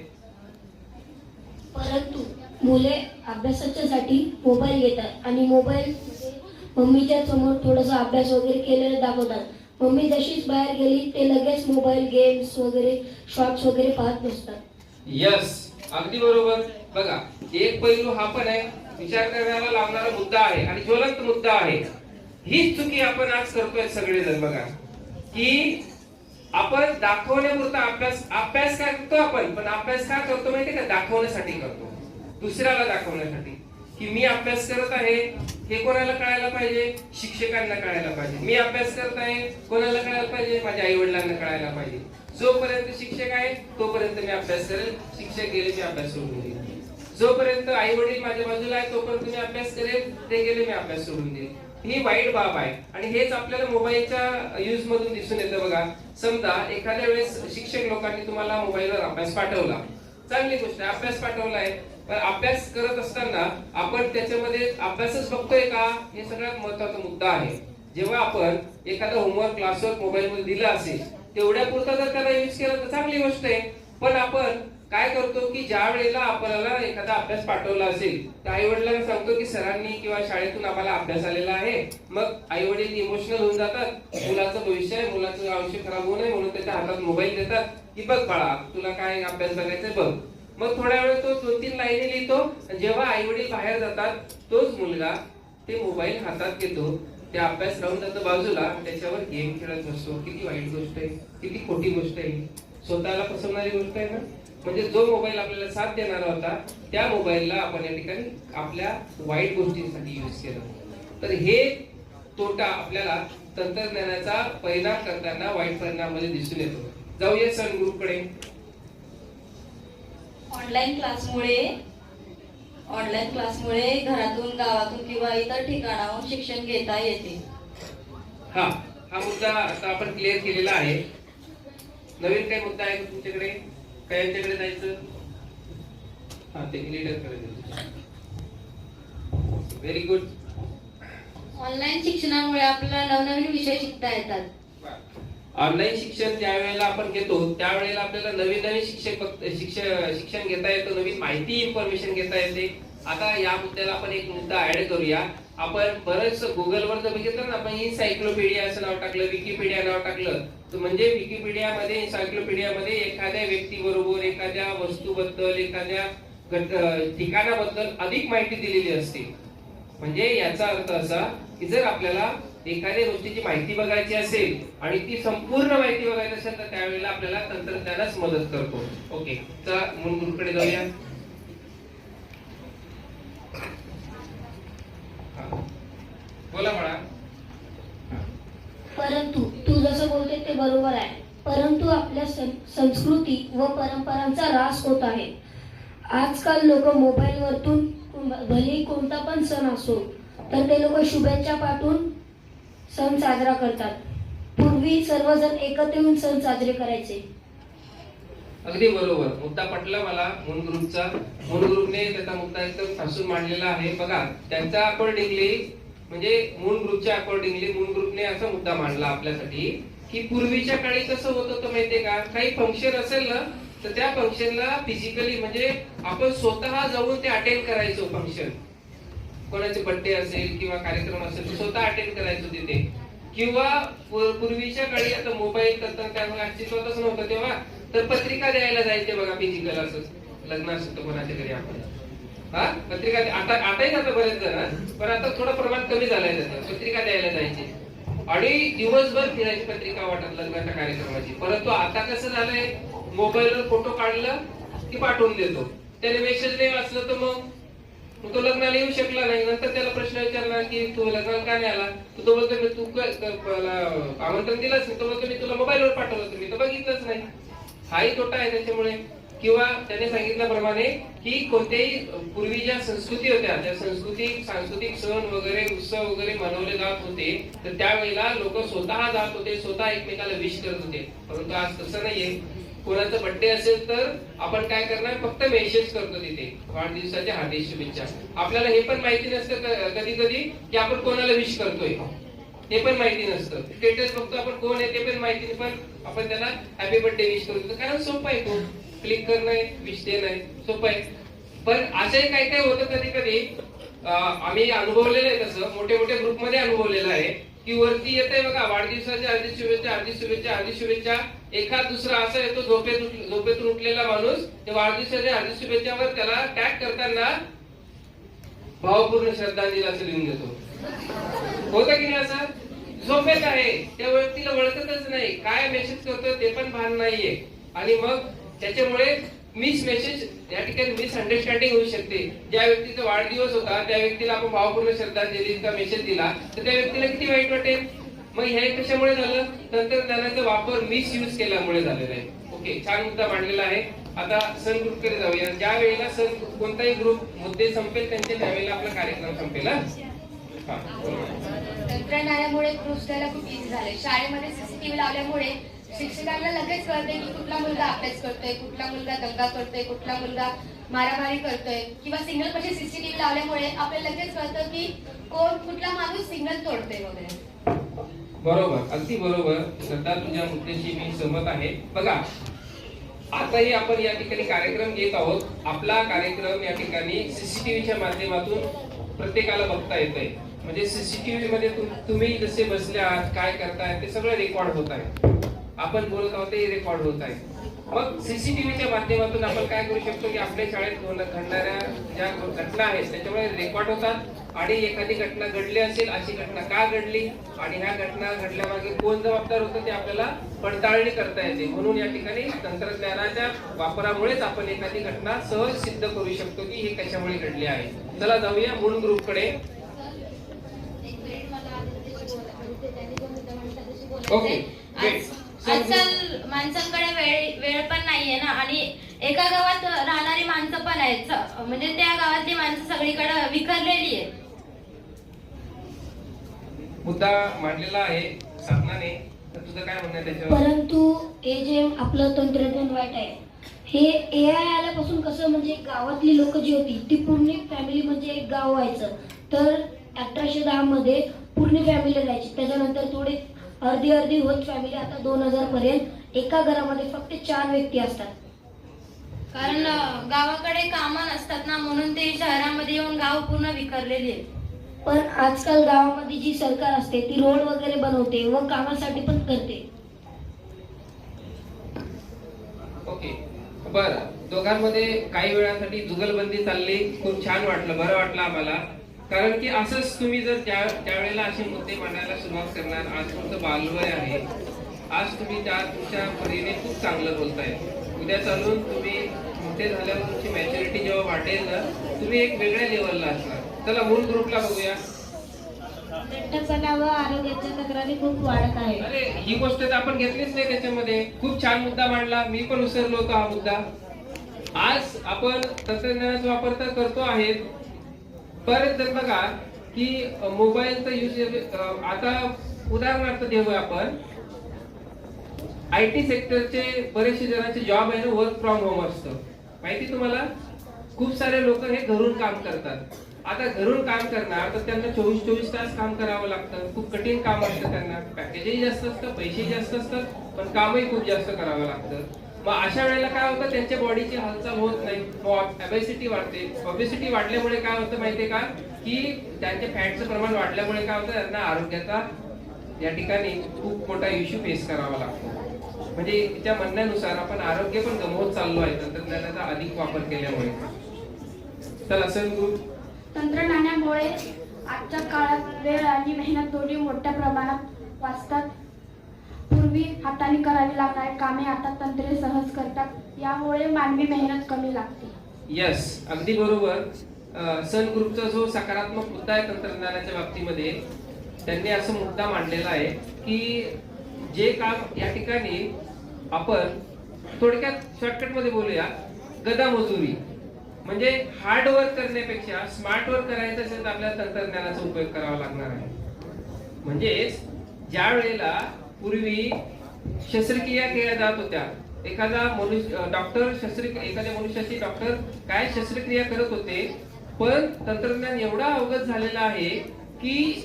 परंतु मुले अभ्यासाच्यासाठी मोबाईल घेतात आणि मोबाईल मम्मीच्या समोर थोडासा अभ्यास वगैरे केलेला दाखवतात. मम्मी जशीच बाहेर गेली ते लगेच मोबाईल गेम्स वगैरे शॉर्ट्स वगैरे पाहत बसतात. यस, अगदी बरोबर. बघा एक पैलू हा पण आहे, विचार करण्याला लावणारा मुद्दा आहे आणि ज्वलंत मुद्दा आहे. हीच चुकी आपण आज करतोय सगळेजण. बघा की आपण दाखवण्यापुरता अभ्यास काय करतो आपण, पण अभ्यास काय करतो माहितीये का? दाखवण्यासाठी करतो, दुसऱ्याला दाखवण्यासाठी की मी अभ्यास करत आहे हे कोणाला कळायला पाहिजे? शिक्षकांना कळायला पाहिजे. मी अभ्यास करत आहे कोणाला कळायला पाहिजे? माझ्या आई वडिलांना कळायला पाहिजे. जोपर्यंत शिक्षक आहे तोपर्यंत मी अभ्यास करेल, शिक्षक गेले मी अभ्यास सोडून देईल. जोपर्यंत आई वडील माझ्या बाजूला आहे तोपर्यंत मी अभ्यास करेल, ते गेले मी अभ्यास सोडून देईल. ही वाईट बाब आहे आणि हेच आपल्याला मोबाईलच्या यूज मधून दिसून येतं. बघा समजा एखाद्या वेळेस शिक्षक लोकांनी तुम्हाला मोबाईलवर अभ्यास पाठवला, चांगली गोष्ट आहे, अभ्यास पाठवलाय. पण अभ्यास करत असताना आपण त्याच्यामध्ये अभ्यासच बघतोय का हे सगळ्यात महत्वाचा मुद्दा आहे. जेव्हा आपण एखादा होमवर्क क्लासवर्क मोबाईल मध्ये दिला असेल तेवढ्या पुरता जर त्याला यूज केला तर चांगली गोष्ट आहे. पण आपण काय करतो की ज्या वेळेला आपल्याला एखादा अभ्यास पाठवला असेल तर आई वडिलांना सांगतो की सरांनी किंवा शाळेतून आम्हाला अभ्यास आलेला आहे. मग आई वडील इमोशनल होऊन जातात, मुलाचं भविष्य आहे, मुलाचं आयुष्य खराब होऊ नये म्हणून त्याच्या हातात मोबाईल देतात की बघ बाळा तुला काय अभ्यास बघायचंय बघ. मग थोड्या वेळ तो 2-3 लाईनी लिहितो. जेव्हा आई वडील बाहेर जातात तोच मुलगा ते मोबाईल हातात घेतो, ते अभ्यास राहून जातं बाजूला, त्याच्यावर गेम खेळत बसतो. किती वाईट गोष्ट आहे, किती खोटी गोष्ट आहे, स्वतःला फसवणारी गोष्ट आहे ना. म्हणजे जो मोबाईल आपल्याला साथ देणारा होता त्या मोबाईलला आपण या ठिकाणी आपल्या वाईट गोष्टींसाठी यूज केलं. तर हे तोटा आपल्याला तंत्रज्ञानाचा परिणाम करताना वाईट परिणाम मध्ये दिसून येतो. जाऊया सन ग्रुपकडे. ऑनलाईन क्लासमुळे घरातून, गावातून किंवा इतर ठिकाणाहून शिक्षण घेता येते. हा हा मुद्दा आता आपण क्लिअर केलेला आहे. नवीन काही मुद्दा आहे का तुमच्याकडे? काय यांच्याकडे जायचं? हा, ते लीडर करायचं. Very good. ऑनलाईन शिक्षणामुळे आपल्याला नवनवीन विषय शिकता येतात. ऑनलाईन शिक्षण ज्या वेळेला आपण घेतो त्यावेळेला आपल्याला नवीन नवीन शिक्षण घेता येतं, नवीन माहिती इन्फॉर्मेशन घेता येते. आता या मुद्द्याला आपण एक मुद्दा ऍड करूया. आपण बरंच गुगलवर जर बघितलं ना, आपण इन्सायक्लोपीडिया असं नाव टाकलं, विकिपीडिया नाव टाकलं, तर म्हणजे विकिपीडियामध्ये, इन्सायक्लोपीडियामध्ये एखाद्या व्यक्तीबरोबर, एखाद्या वस्तूबद्दल, एखाद्या ठिकाणाबद्दल अधिक माहिती दिलेली असते. म्हणजे याचा अर्थ असा की जर आपल्याला एखाद्या गोष्टीची माहिती बघायची असेल आणि ती संपूर्ण माहिती बघायची असेल तर त्यावेळेला आपल्याला तंत्रज्ञानच मदत करतो. ओके, चला मूळ ग्रुपकडे जाऊया. बोला म्हणा. परंतु तू जसं बोलते ते बरोबर आहे, परंतु आपल्या संस्कृती व परंपरांचा ऱ्हास होत आहे. आजकाल लोक मोबाईलवरतून भले कोणता पण सण असो तर ते लोक शुभेच्छा पाठवून सण साजरा करतात. पूर्वी सर्वजण एकत्र येऊन सण साजरे करायचे. अगदी बरोबर, मुद्दा पटला मला मूळ ग्रुपचा. मूळ ग्रुपने त्याचा मुद्दा एकदम ठासून मांडलेला आहे. बघा, त्यांच्या अकॉर्डिंगली म्हणजे मूळ ग्रुपच्या अकॉर्डिंगली मूळ ग्रुपने असा मुद्दा मांडला आपल्यासाठी की पूर्वीच्या काळी कसं होत होतं माहितीये का, काही फंक्शन असेल ना तर त्या फंक्शनला फिजिकली म्हणजे आपण स्वतः जाऊन ते अटेंड करायचो. फंक्शन कोणाचे बर्थडे असेल किंवा कार्यक्रम असेल स्वतः अटेंड करायचो तिथे. किंवा पूर्वीच्या काळी आता मोबाईल तंत्रज्ञान अस्तित्वातच नव्हतं तेव्हा, तर पत्रिका द्यायला जायचे बघा, फिजिकल असं लग्न असेल तर कोणाच्या घरी आपण पत्रिका आताही जातं बरेच जण, पण आता थोडं प्रमाण कमी झालंय त्याचं. पत्रिका द्यायला जायचे आणि दिवसभर फिरायची पत्रिका वाटत लग्नाच्या कार्यक्रमाची. परंतु आता कसं झालंय, मोबाईलवर फोटो काढलं की पाठवून देतो. त्याने मेसेज नाही वाचलं तर मग तो लग्नाला येऊ शकला नाही. नंतर त्याला प्रश्न विचारला की तू लग्नाला का नाही आला, तो बोलतो मी तू आमंत्रण दिलंच नाही. तो बोलतो मी तुला मोबाईलवर पाठवलं, तुम्ही तर बघितलंच नाही. हाही तोटा आहे त्याच्यामुळे. किंवा त्याने सांगितल्याप्रमाणे की कोणत्याही पूर्वी ज्या संस्कृती होत्या त्या सांस्कृतिक सण वगैरे उत्सव वगैरे मनवले जात होते तर त्यावेळेला लोक स्वतः जात होते, स्वतः एकमेकाला विश करत होते. परंतु आज तसं नाहीये. कोणाचा बर्थडे असेल तर आपण काय करणार, फक्त मेसेज करतो तिथे वाढदिवसाच्या हार्दिक शुभेच्छा. आपल्याला हे पण माहिती नसतं कधी कधी की आपण कोणाला विश करतोय, ते पण माहिती नसतं. स्टेटस बघतो आपण कोण आहे ते पण माहिती नाही, पण आपण त्याला हॅपी बर्थडे विश करतो. कारण सोपं आहे, तो क्लिक करणं विश देणं सोपं आहे. पण असंही काय काय होतं कधी कधी आम्ही अनुभवलेलं आहे, तसं मोठ्या मोठ्या ग्रुपमध्ये अनुभवलेलं आहे की वरती येतंय बघा वाढदिवसाच्या हार्दिक शुभेच्छा, हार्दिक शुभेच्छा, हार्दिक शुभेच्छा. एखाद दुसरा असा येतो झोपेतून उठलेला माणूस ते वाढदिवसाच्या हार्दिक शुभेच्छावर त्याला टॅग करताना भावपूर्ण श्रद्धांजली असं लिहून देतो. होतं की नाही असं? झोपेत आहे, त्या व्यक्तीला ओळखतच नाही, काय मेसेज करतोय ते पण भान नाहीये. आणि मग त्याच्यामुळे मेसेज या ठिकाणी मिसअंडरस्टँडिंग होऊ शकते. ज्या व्यक्तीचा वाढदिवस होता त्या व्यक्तीला आपण भावपूर्ण श्रद्धांजलीचा मेसेज दिला तर त्या व्यक्तीला किती वाईट वाटेल. मग हे कशामुळे झालं, तंत्रज्ञानाचा वापर मिसयूज केल्यामुळे झालेला आहे. ओके, छान मुद्दा मांडलेला आहे. आता सण ग्रुपकडे जाऊया. ज्या वेळेला सण कोणताही ग्रुप मुद्दे संपेल त्यांच्या त्यावेळेला आपला कार्यक्रम संपेल. तंत्रज्ञानामुळे ग्रुप्स द्यायला खूप इझी झाले. शाळेमध्ये सीसीटीव्ही लावल्यामुळे शिक्षकांना लगेच कळते की कुठला मुलगा अभ्यास करतोय, कुठला मुलगा दंगा करतोय, कुठला मुलगा मारामारी करतोय. किंवा सिग्नल पाशी सीसीटीव्ही लावल्यामुळे आपल्याला लगेच कळतं की कुठला माणूस सिग्नल तोडतोय वगैरे. बरोबर, अगदी बरोबर. श्रद्धा, तुझ्या मुद्द्याशी मी सहमत आहे. बघा, आताही आपण या ठिकाणी कार्यक्रम घेत आहोत. आपला कार्यक्रम या ठिकाणी सीसीटीव्हीच्या माध्यमातून प्रत्येकाला बघता येतोय. म्हणजे सीसीटीव्ही मध्ये तुम्ही जसे बसले आहात, काय करताय ते सगळं रेकॉर्ड होत आहे. आपण बोलत आहोत ते रेकॉर्ड होत आहे. मग सीसीटीव्हीच्या माध्यमातून आपण काय करू शकतो की आपल्या शाळेत घडणाऱ्या ज्या घटना आहेत त्याच्यामुळे रेकॉर्ड होतात आणि एखादी घटना घडली असेल, अशी घटना का घडली आणि ह्या घटना घडल्यामागे कोण जबाबदार होतं ते आपल्याला पडताळणी करता येते. म्हणून या ठिकाणी तंत्रज्ञानाच्या वापरामुळेच आपण एखादी घटना सहज सिद्ध करू शकतो की हे कशामुळे घडली आहे. चला जाऊया मूळ ग्रुपकडे. ओके, आजकाल माणसांकडे वेळ पण नाहीये ना, आणि एका गावात राहणारी माणसं पण आहेत, म्हणजे त्या गावातली माणसं सगळीकडे विखरलेली आहेत. मुद्दा मांडलेला आहे. साधनाने. तर तुझं काय म्हणणं आहे त्याच्यावर? परंतु हे जे आपलं तंत्रज्ञान वाईट आहे, हे AI आल्यापासून कसं म्हणजे गावातली लोक जी होती ती पूर्ण फॅमिली म्हणजे एक गाव व्हायचं. तर 1810 मध्ये पूर्ण फॅमिली राहायची. त्याच्यानंतर थोडी अर्धी होत फॅमिली आता 2000 पर्यंत एका घरामध्ये फक्त 4 व्यक्ती असतात. कारण गावाकडे कामं नसतात ना, म्हणून ते शहरामध्ये येऊन गाव पूर्ण विखरलेले आहेत. पण आजकाल गावामध्ये जी सरकार असते ती रोड वगैरे बनवते व कामासाठी पण करते. ओके, बरं. दोघांमध्ये काही वेळासाठी जुगलबंदी चालली, खूप छान वाटलं, बरं वाटलं आम्हाला. कारण की असंच तुम्ही जर त्यावेळेला असे मुद्दे मांडायला सुरुवात करणार, आज तुमचं बालवय आहे, आज तुम्ही तुमच्या परीने खूप चांगलं बोलताय. उद्या चालून तुम्ही मोठे झाल्यावर तुमची मॅच्युरिटी जेव्हा वाढेल ना, तुम्ही एक वेगळ्या लेवलला असणार. चला मूळ ग्रुपला बघूया. लठ्ठपणा व आरोग्याच्या तक्रारी खूप वाढत आहे. अरे ही गोष्ट तर आपण घेतलीच नाही त्याच्यामध्ये. खूप छान मुद्दा मांडला, मी पण विसरलो होतो हा मुद्दा. आज आपण तंत्रज्ञानाचा वापर तर करतो आहे, परत जर बघा की मोबाईलचा यूज आता उदाहरणार्थ देऊया आपण, IT सेक्टरचे बरेचसे जणांचे जॉब आहे ना वर्क फ्रॉम होम असतं, माहिती तुम्हाला. खूप सारे लोक हे घरून काम करतात. आता घरून काम करणार तर त्यांना 24 तास काम करावं लागतं. खूप कठीण काम असतं, त्यांना पॅकेजही जास्त असतं, पैसेही जास्त असतात, पण कामही खूप जास्त करावं लागतं. मग अशा वेळेला काय होतं, त्यांच्या बॉडीची हालचाल होत नाही, ओबेसिटी वाढते. ओबेसिटी वाढल्यामुळे काय होतं माहितीये का, की त्यांच्या फॅटचं प्रमाण वाढल्यामुळे काय होतं, त्यांना आरोग्याचा या ठिकाणी खूप मोठा इश्यू फेस करावा लागतो. म्हणजे तिच्या म्हणण्यानुसार आपण आरोग्य पण गमवत चाललो आहे तंत्रज्ञानाचा अधिक वापर केल्यामुळे. चला सर ग्रुप. तंत्रज्ञानामुळे आजच्या काळात वेळ आणि मेहनत दोन्ही मोठ्या प्रमाणात वाचतात. पूर्वी हाताने करावी लागणारी कामे आता तंत्रे सहज करतात, यामुळे मानवी मेहनत कमी लागते. यस, अगदी बरोबर. सन ग्रुपचा जो सकारात्मक मुद्दा आहे तंत्रज्ञानाच्या बाबतीमध्ये, त्यांनी असं मुद्दा मांडलेला आहे की जे काम या ठिकाणी आपण थोडक्यात शॉर्टकट मध्ये बोलूया, गदा मजुरी म्हणजे हार्ड वर्क करण्यापेक्षा स्मार्ट वर्क करायचं असेल तर आपल्याला तंत्रज्ञानाचा उपयोग करावा लागणार आहे. म्हणजेच ज्या वेळेला पूर्वी शस्त्रक्रिया केल्या जात होत्या, एखादा डॉक्टर एखाद्या मनुष्याची डॉक्टर काय शस्त्रक्रिया करत होते, पण तंत्रज्ञान एवढा अवगत झालेला आहे की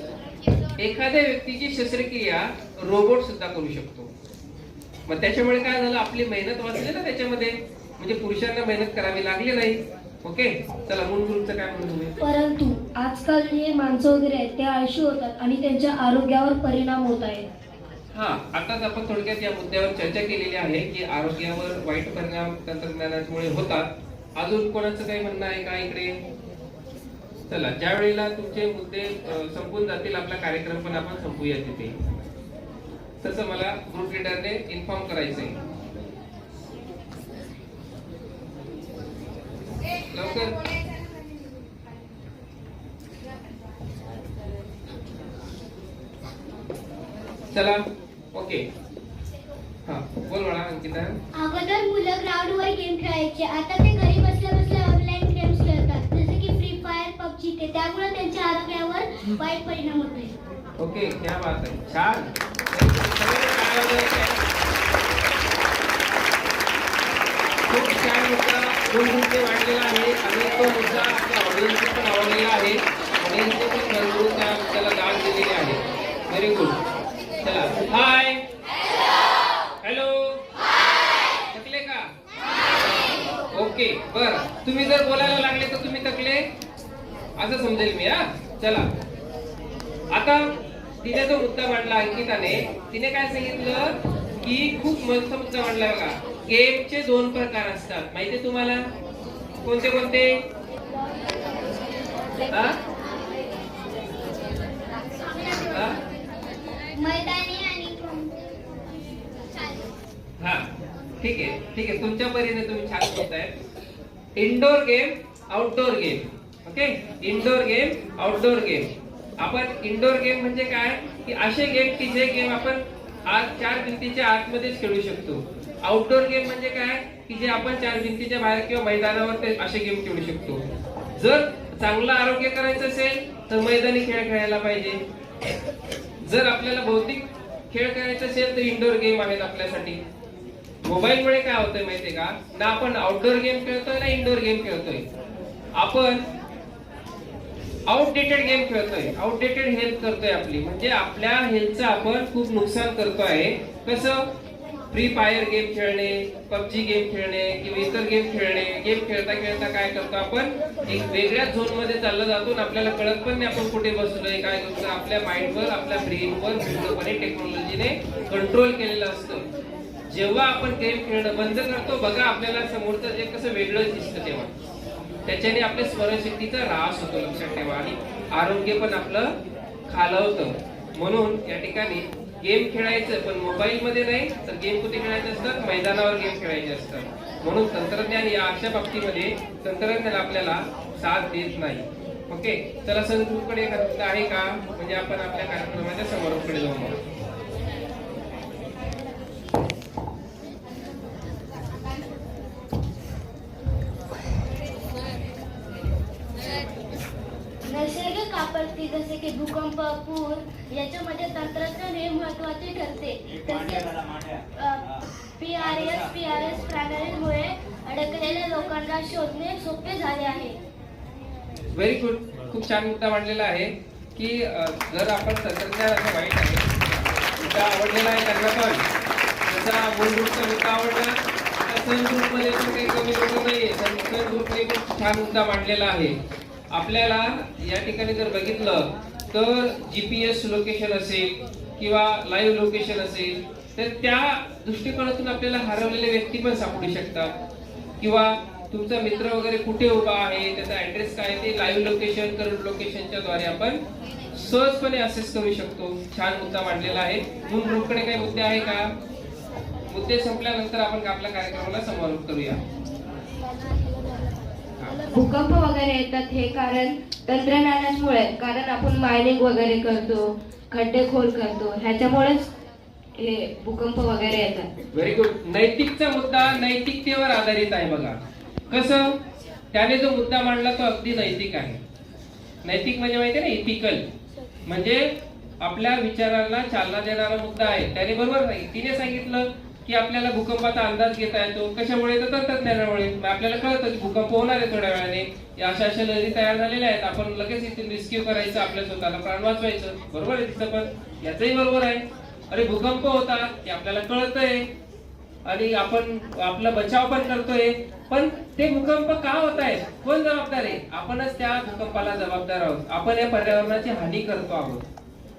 एखाद्या व्यक्तीची शस्त्रक्रिया रोबोट सुद्धा करू शकतो. मग त्याच्यामुळे काय झालं, आपली मेहनत वाचली ना त्याच्यामध्ये, म्हणजे पुरुषांना मेहनत करावी लागली नाही. ओके, चला मूळ ग्रुपचं काय म्हणतो तुम्ही? परंतु आजकाल जे माणसं वगैरे आहेत ते आळशी होतात आणि त्यांच्या आरोग्यावर परिणाम होत आहे. हा, आताच आपण थोडक्यात या मुद्द्यावर चर्चा केलेली आहे की आरोग्यावर वाईट परिणाम तंत्रज्ञानामुळे होतात. अजून कोणाचं काही म्हणणं आहे का इकडे? चला, ज्या वेळेला तुमचे मुद्दे संपून जातील आपला कार्यक्रम पण आपण संपूया तिथे. तसं मला ग्रुप लीडरने इन्फॉर्म करायचंय. लवकर. चला, ओके. हा, बोल मला अंकिता. अगोदर मुलं ग्राउंडवर गेम खेळायचे, आता ते घरी बसल्या बसल्या ऑनलाईन गेम्स खेळतात, जसे की फ्री फायर, पबजी. त्यामुळे त्यांच्या आरोग्यावर वाईट परिणाम होतो. ओके, क्या बात आहे, छान. खूप छान मुद्दा दोन मुद्दे वाढलेला आहे आणि तो मुद्दा आपल्या ऑडियन्सला पण आवडलेला आहे. ऑडियन्सने पण भरपूर त्या मुद्द्याला दाद दिलेली आहे. Very good. चला, हाय, हॅलो, थकले का? ओके, बर. तुम्ही जर बोलायला लागले तर तुम्ही थकले असं समजेल मी. हा, चला. आता तिने जो मुद्दा मांडला अंकिताने, तिने काय सांगितलं की खूप मस्त मुद्दा मांडला बघा. गेमचे 2 प्रकार असतात, माहिती तुम्हाला? कोणते कोणते? मैदानी आणि हा, ठीक आहे, ठीक आहे. तुमच्या परीने तुम्ही छान बोलताय. Indoor game, outdoor game. Okay, indoor game, outdoor game. आपण इंडोर गेम म्हणजे काय की असे गेम की जे गेम आपण आज 4 भिंतीच्या आतमध्येच खेळू शकतो. आउटडोर गेम म्हणजे काय की जे आपण 4 भिंतीच्या बाहेर किंवा मैदानावर ते असे गेम खेळू शकतो. जर चांगलं आरोग्य करायचं असेल तर मैदानी खेळ खेळायला पाहिजे. जर आपल्याला भौतिक खेळ करायचा असेल तर इंडोर गेम आहेत आपल्यासाठी. मोबाईलमुळे काय होतंय माहितीये का, ना आपण आउटडोर गेम खेळतोय ना इंडोर गेम खेळतोय, आपण आउटडेटेड गेम खेळतोय, आउटडेटेड हेल्थ करतोय आपली, म्हणजे आपल्या हेल्थचं आपण खूप नुकसान करतो आहे. कसं, फ्री फायर गेम खेळणे, पबजी गेम खेळणे किंवा इतर गेम खेळणे, गेम खेळता खेळता काय करतो आपण एक वेगळ्याच झोन मध्ये चालला जातो आणि आपल्याला कळत पण नाही आपण कुठे बसलोय, काय करतो. आपल्या माइंडवर, आपल्या ब्रेनवर पूर्णपणे टेक्नॉलॉजीने कंट्रोल केलेलं असतं. जेव्हा आपण गेम खेळणं बंद करतो बघा, आपल्याला समोरचं जे कसं वेगळं दिसतं, तेव्हा त्याच्याने आपल्या स्मरणशक्तीचा ऱ्हास होतो, लक्षात ठेवा, आणि आरोग्य पण आपलं खालावतं. म्हणून या ठिकाणी गेम खेळायचं, पण मोबाईल मध्ये नाही, तर गेम कुठे खेळायचे असतात, मैदानावर गेम खेळायचे असतात. म्हणून तंत्रज्ञान या अशा बाबतीमध्ये तंत्रज्ञान आपल्याला साथ देत नाही. ओके, चला संग्रुपकडे एखादा आहे का, म्हणजे आपण आपल्या कार्यक्रमाच्या समारोपकडे जाऊ. नैसर्गिक आपत्ती जसे की भूकंप, पूर याच्यामध्ये तंत्रज्ञान हे महत्त्वाचे ठरते. तसेच PRS प्रणालीमुळे अडकलेल्या लोकांना शोधणे सोपे झाले आहे. व्हेरी गुड, खूप छान मुद्दा मांडलेला आहे की जर आपण तंत्रज्ञान असं वाईट आहे, मुद्दा आवडलेला आहे त्यांना पण, जसा मूल ग्रुपचा मुद्दा आवडला त्या सन ग्रुपमध्ये पण काही कमी लोक नाहीये. सन ग्रुपने खूप छान मुद्दा मांडलेला आहे. आपल्याला या ठिकाणी जर बघितलं तर GPS लोकेशन असेल किंवा लाईव्ह लोकेशन असेल, तर त्या दृष्टिकोनातून आपल्याला हरवलेले व्यक्ती पण सापडू शकतात, किंवा तुमचा मित्र वगैरे कुठे उभा आहे, त्याचा ऍड्रेस काय, ते लाईव्ह लोकेशन, करंट लोकेशनच्या द्वारे आपण सहजपणे असेस करू शकतो. छान मुद्दा मांडलेला आहे. मूल ग्रुपकडे काही मुद्दे आहे का? मुद्दे संपल्यानंतर आपण आपल्या कार्यक्रमाला समारोप करूया. भूकंप वगैरे येतात हे कारण तंत्रज्ञानामुळे, कारण आपण मायनिंग वगैरे करतो, खड्डे खोल करतो, ह्याच्यामुळेच हे भूकंप वगैरे येतात. Very good. नैतिकचा मुद्दा नैतिकतेवर आधारित आहे. बघा कसं, त्याने जो मुद्दा मांडला तो अगदी नैतिक आहे. नैतिक म्हणजे माहिती आहे ना, इथिकल, म्हणजे आपल्या विचारांना चालना देणारा मुद्दा आहे. त्याने बरोबर नाही, तिने सांगितलं की आपल्याला भूकंपाचा अंदाज घेता येतो, कशामुळे, तर तंत्रज्ञानामुळे. आपल्याला कळतं की भूकंप होणार आहे थोड्या वेळाने, या अशा अशा लहरी तयार झालेल्या आहेत, आपण लगेच इथून रिस्क्यू करायचं, आपल्या स्वतःला प्राण वाचवायचं. बरोबर आहे तिचं पण, याचंही बरोबर आहे. अरे भूकंप होता हे आपल्याला कळतंय आणि आपण आपला बचाव पण करतोय, पण ते भूकंप का होत आहे, कोण जबाबदार आहे? आपणच त्या भूकंपाला जबाबदार आहोत. आपण या पर्यावरणाची हानी करतो आहोत.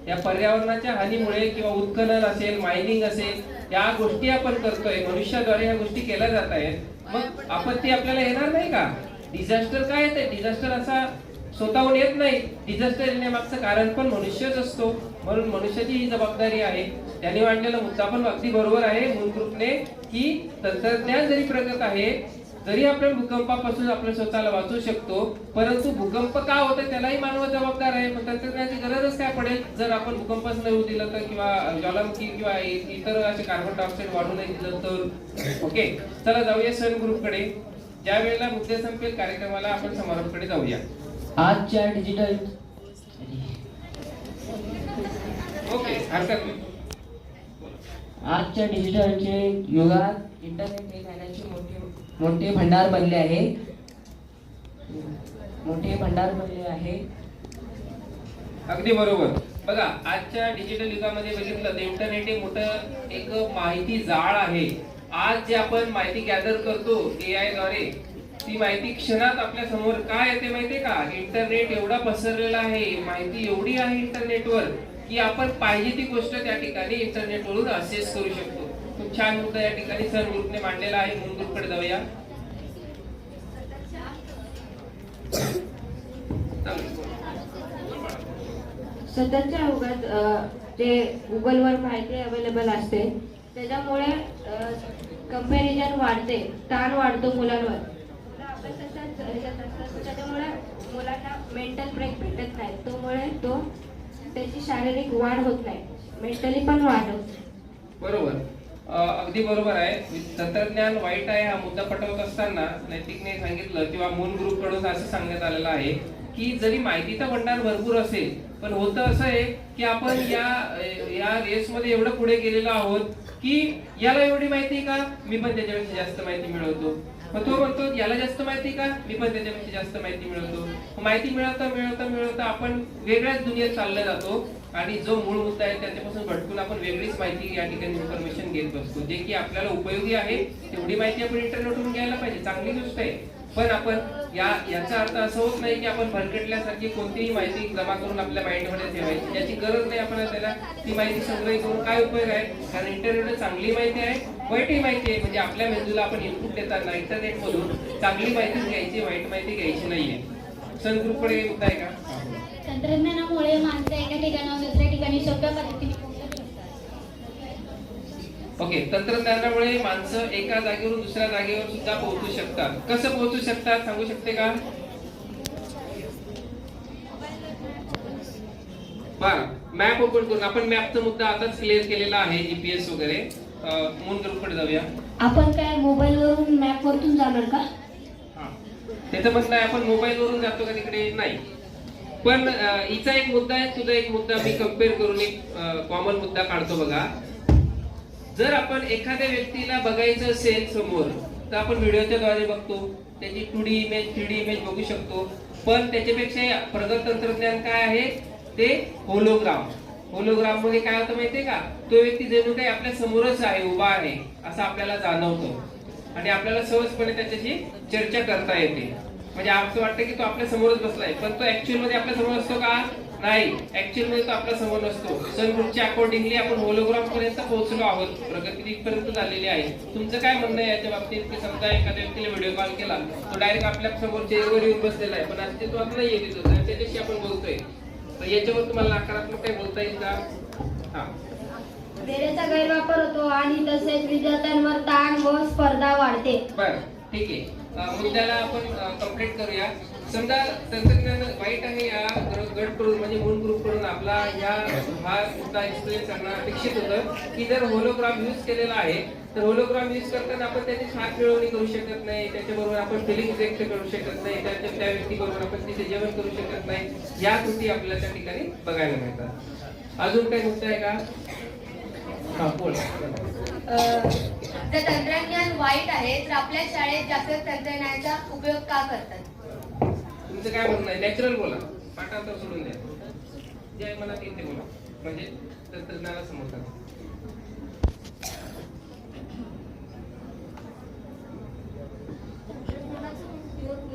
या पर्यावरणाच्या हानीमुळे किंवा उत्खनन असेल, मायनिंग असेल, या गोष्टी आपण करतोय, मनुष्याद्वारे ह्या गोष्टी केल्या जात आहेत. मग आपत्ती आपल्याला येणार नाही का? डिझास्टर काय येते? डिझास्टर असा स्वतःहून येत नाही. डिझास्टर येण्यामागचं कारण पण मनुष्यच असतो. म्हणून मनुष्याची ही जबाबदारी आहे. त्यांनी मांडलेला मुद्दा पण अगदी बरोबर आहे मूल ग्रुपने, की तंत्रज्ञान जरी प्रगत आहे, जरी आपण भूकंपापासून आपल्या स्वतःला वाचवू शकतो, परंतु भूकंप का होतं त्यालाही मानव जबाबदार आहे. पण तंत्रज्ञानाची गरजच काय पडेल जर आपण भूकंपच नाही होऊ दिलं तर, किंवा ज्वालामुखी किंवा इतर असे कार्बन डायऑक्साईड वाढू नाही दिलं तर. ओके, चला जाऊया सन ग्रुपकडे. ज्या वेळेला मुद्दे संपेल कार्यक्रमाला आपण समारोपकडे जाऊया. आजच्या डिजिटल ओके, हरकत नाही. आजच्या डिजिटलचे युगात इंटरनेट हे ज्ञानाचे मोठे भंडार बनले आहे. अगदी बरोबर. बघा आजच्या डिजिटल युगामध्ये बघितलं तर इंटरनेट हे मोठं एक माहिती जाळ आहे. आज जे आपण माहिती गॅदर करतो AI द्वारे, ती माहिती क्षणात आपल्या समोर काय येते माहितीये का? इंटरनेट एवढा पसरलेला आहे, माहिती एवढी आहे इंटरनेटवर की आपण पाहिजे ती गोष्ट त्या ठिकाणी इंटरनेटवरून असेस करू शकतो. खूप छान मुद्दा या ठिकाणी सर ग्रुपने मांडलेला आहे. मूल ग्रुपकडे जाऊया. सध्याच्या युगात जे गुगलवर माहिती अवेलेबल असते त्याच्यामुळे कंपॅरिझन वाढते, ताण वाढतो मुलांवर. त्याच्यामुळे मुलांना मेंटल ब्रेक भेटत नाही, त्यामुळे त्याची शारीरिक वाढ होत नाही, मेंटली पण वाढ होते. बरोबर, अगदी बरोबर आहे. तंत्रज्ञान वाईट आहे हा मुद्दा पटवत असताना नैतिकने सांगितलं किंवा मूल ग्रुप कडून असं सांगण्यात आलेलं आहे की जरी माहितीचा भंडार भरपूर असेल पण होतं असं आहे की आपण या रेसमध्ये एवढं पुढे गेलेलो आहोत की याला एवढी माहिती का, मी पण त्याच्यापेक्षा जास्त माहिती मिळवतो. मग तो म्हणतो याला जास्त माहिती का, मी पण त्याच्यापेक्षा जास्त माहिती मिळवतो. माहिती मिळवता मिळवता मिळवता आपण वेगळ्याच दुनियेत चालले जातो आणि जो मूळ मुद्दा आहे त्याच्यापासून भटकून आपण वेगळीच माहिती या ठिकाणी इन्फॉर्मेशन घेत बसतो, जे की आपल्याला उपयोगी आहे. तेवढी माहिती आपण इंटरनेटवरून घ्यायला पाहिजे, चांगली गोष्ट आहे. पण आपण याचा अर्थ असं होत नाही की आपण भरकटल्यासारखी कोणतीही माहिती जमा करून आपल्या माइंडमध्ये ठेवायची, ज्याची गरज नाही आपण त्याला ती माहिती संग्रहित करून काय उपयोग आहे. कारण इंटरनेट चांगली माहिती आहे, वाईटही माहिती आहे. म्हणजे आपल्या मेंदूला आपण इनपुट देताना इंटरनेटमधून चांगली माहिती घ्यायची, वाईट माहिती घ्यायची नाहीये. सन ग्रुपकडे मुद्दा आहे का? तंत्रज्ञानामुळे माणसं एका ठिकाणाहून दुसऱ्या ठिकाणी सोप्या पद्धतीने पोहोचू शकतात. ओके, तंत्रज्ञानामुळे माणसं एका जागेवरून दुसऱ्या जागेवर सुद्धा पोहोचू शकतात. कसं पोहोचू शकतात सांगू शकते का? बरं, मॅप ओपन करून आपण मॅपचा मुद्दा आताच क्लिअर केलेला आहे, जीपीएस वगैरे. मून ग्रुपकडे जाऊया. आपण काय मोबाईलवरून मॅप वरतून जाणार का? त्याचं म्हणणं आहे आपण मोबाईल वरून जातो का तिकडे? नाही. पण हिचा एक मुद्दा आहे, तुझा एक मुद्दा, मी कम्पेअर करून एक कॉमन मुद्दा काढतो बघा. जर आपण एखाद्या व्यक्तीला बघायचं असेल समोर तर आपण व्हिडिओच्या द्वारे बघतो, त्याची 2D इमेज 3D इमेज बघू शकतो. पण त्याच्यापेक्षा प्रगत तंत्रज्ञान काय आहे ते होलोग्राम. होलोग्राम मध्ये काय होतं माहितीये का, तो व्यक्ती जणू काही आपल्या समोरच आहे, उभा आहे असं आपल्याला जाणवतो आणि आपल्याला सहजपणे त्याच्याशी चर्चा करता येते. म्हणजे असं वाटतं की तो आपल्या समोरच बसलाय, पण तो ऍक्च्युअल मध्ये आपल्या समोर असतो का? नाही, ऍक्च्युअल मध्ये तो आपल्या समोर नसतो. सन ग्रुपच्या अकॉर्डिंगली आपण होलोग्राम पर्यंत पोहोचलो आहोत, प्रगती इथपर्यंत झालेली आहे. तुमचं काय म्हणणं आहे याच्या बाबतीत? की समजा एखाद्या व्यक्तीला व्हिडिओ कॉल केला, तो डायरेक्ट आपल्या समोर चेअरवर येऊन बसलेला आहे, पण आज तो आता नाहीये तिथं, त्याच्याशी आपण बोलतोय. तर याच्यावर तुम्हाला नकारात्मक काय बोलता येईल का? हा, वेळेचा गैरवापर होतो आणि तसेच विद्यार्थ्यांवर ताण व स्पर्धा वाढते. बरं, ठीक आहे. मुद्द्याला आपण कंप्लीट करूया. समजा तंत्रज्ञान वाईट आहे या गट कडून म्हणजे मूळ ग्रुप कडून आपला हा मुद्दा एक्सप्लेन करणं अपेक्षित होतं की जर होलोग्राम यूज केलेला आहे तर होलोग्राम यूज करताना आपण त्याची हात मिळवणी करू शकत नाही, त्याच्याबरोबर आपण फिलिंग व्यक्त करू शकत नाही, त्या व्यक्तीबरोबर आपण तिथे जेवण करू शकत नाही. या कृती आपल्याला त्या ठिकाणी बघायला मिळतात. अजून काही मुद्दा आहे का? हा, बोल. जर तंत्रज्ञान वाईट आहे तर आपल्या शाळेत जास्त तंत्रज्ञानाचा उपयोग का करतात? तुमचं काय म्हणणं आहे? नॅचरल बोला, पाठांतर सोडून द्या. जे मनात येते बोला, म्हणजे तंत्रज्ञानाला समजतात.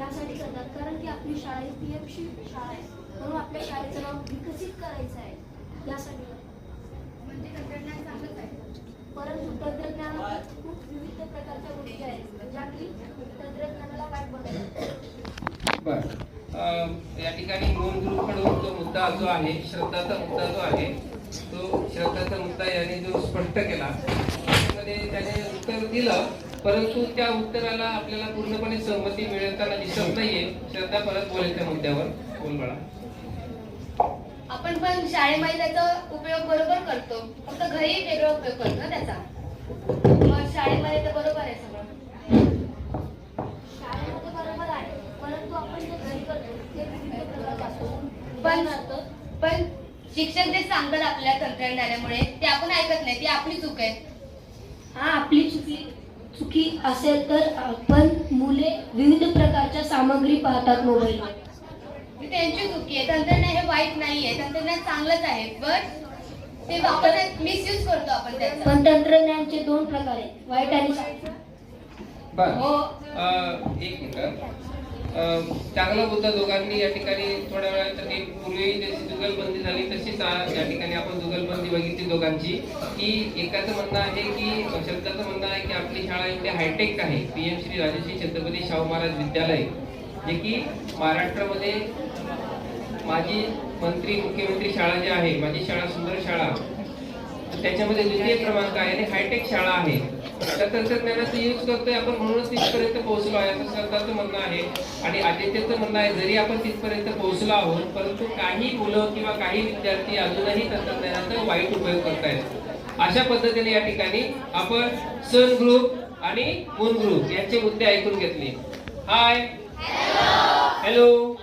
यासाठी करतात कारण की आपली शाळा पीएमसी शाळा आहे, म्हणून आपल्या शाळेचं नाव विकसित करायचं आहे यासाठी. म्हणजे तंत्रज्ञान चांगलंच आहे, परंतु तंत्रज्ञानात खूप विविध प्रकारच्या गोष्टी आहेत ज्या की तंत्रज्ञानाला वाईट बनवतात. बर, या ठिकाणी मूळ ग्रुप कडून तो मुद्दा जो आहे, श्रद्धाचा मुद्दा जो आहे, तो श्रद्धाचा मुद्दा याने जो स्पष्ट केला त्यामध्ये त्याने उत्तर दिलं, परंतु त्या उत्तराला आपल्याला पूर्णपणे सहमती मिळताना दिसत नाहीये. श्रद्धा परत बोलेल त्या मुद्द्यावर. बोल बाळा. आपण पण शाळेमध्ये त्याचा उपयोग बरोबर करतो, फक्त घरी वेगळा उपयोग करतो ना त्याचा. मग शाळेमध्ये तर बरोबर आहे सगळं. शाळेमध्ये बरोबर आहे, परंतु आपण जे घरी करतो ते विविध प्रकारचे असतो. पण शिक्षक जे सांगतात आपल्या तंत्रज्ञानामुळे ते आपण ऐकत नाही, ती आपली चूक आहे. हा, आपली चुकी असेल तर आपण मुले विविध प्रकारच्या सामग्री पाहतात मोबाईलवर. ती त्यांची चुकी आहे. तंत्रज्ञान हे वाईट नाहीये, तंत्रज्ञान चांगलंच आहे, पण ते वापरण्यात मिसयूज करतो आपण त्याचा. पण तंत्रज्ञानाचे दोन प्रकार आहेत, वाईट आणि चांगले. बर, हो. एक मिनिट. चांगला मुद्दा दोघांनी या ठिकाणी थोड्या वेळासाठी पूर्वी जशी जुगलबंदी झाली तशीच या ठिकाणी आपण जुगलबंदी बघितली दोघांची. की एकाचं म्हणणं आहे की शब्दाचं म्हणणं आहे की आपली शाळा एवढी हायटेक आहे, PM श्री राजश्री छत्रपती शाहू महाराज विद्यालय, जे की महाराष्ट्रामध्ये माजी मंत्री मुख्यमंत्री शाळा जी आहे, माझी शाळा सुंदर शाळा, त्याच्यामध्ये द्वितीय क्रमांक आहे आणि हायटेक शाळा आहे. तर तंत्रज्ञानाचा यूज करतोय आपण म्हणूनच तिथपर्यंत पोहोचलो आहे असं सरकारचं म्हणणं आहे. आणि आदित्यचं म्हणणं आहे जरी आपण तिथपर्यंत पोहोचलो आहोत परंतु काही मुलं किंवा काही विद्यार्थी अजूनही तंत्रज्ञानाचा वाईट उपयोग करतायत. अशा पद्धतीने या ठिकाणी आपण सन ग्रुप आणि मून ग्रुप यांचे मुद्दे ऐकून घेतले. हाय, हॅलो,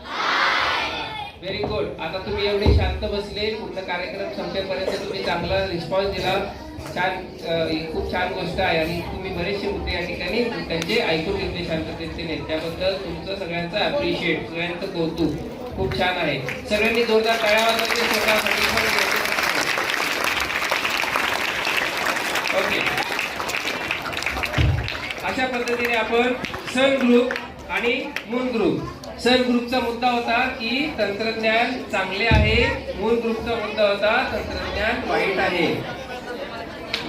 व्हेरी गुड. आता तुम्ही एवढे शांत बसले, पूर्ण कार्यक्रम संपेपर्यंत तुम्ही चांगला रिस्पॉन्स दिला. छान, ही खूप छान गोष्ट आहे आणि तुम्ही बरेचसे मुद्दे या ठिकाणी त्यांचे ऐकून घेतले शांततेने. त्याबद्दल तुमचं सगळ्यांचं अप्रिशिएट, सगळ्यांचं कौतुक. खूप छान आहे. सगळ्यांनी जोरदार टाळ्या वाजवायच्या स्वतःसाठी. ओके, अशा पद्धतीने आपण सन ग्रुप आणि मून ग्रुप. सन ग्रुपचा मुद्दा होता की तंत्रज्ञान चांगले आहे, मून ग्रुपचा मुद्दा होता तंत्रज्ञान वाईट आहे.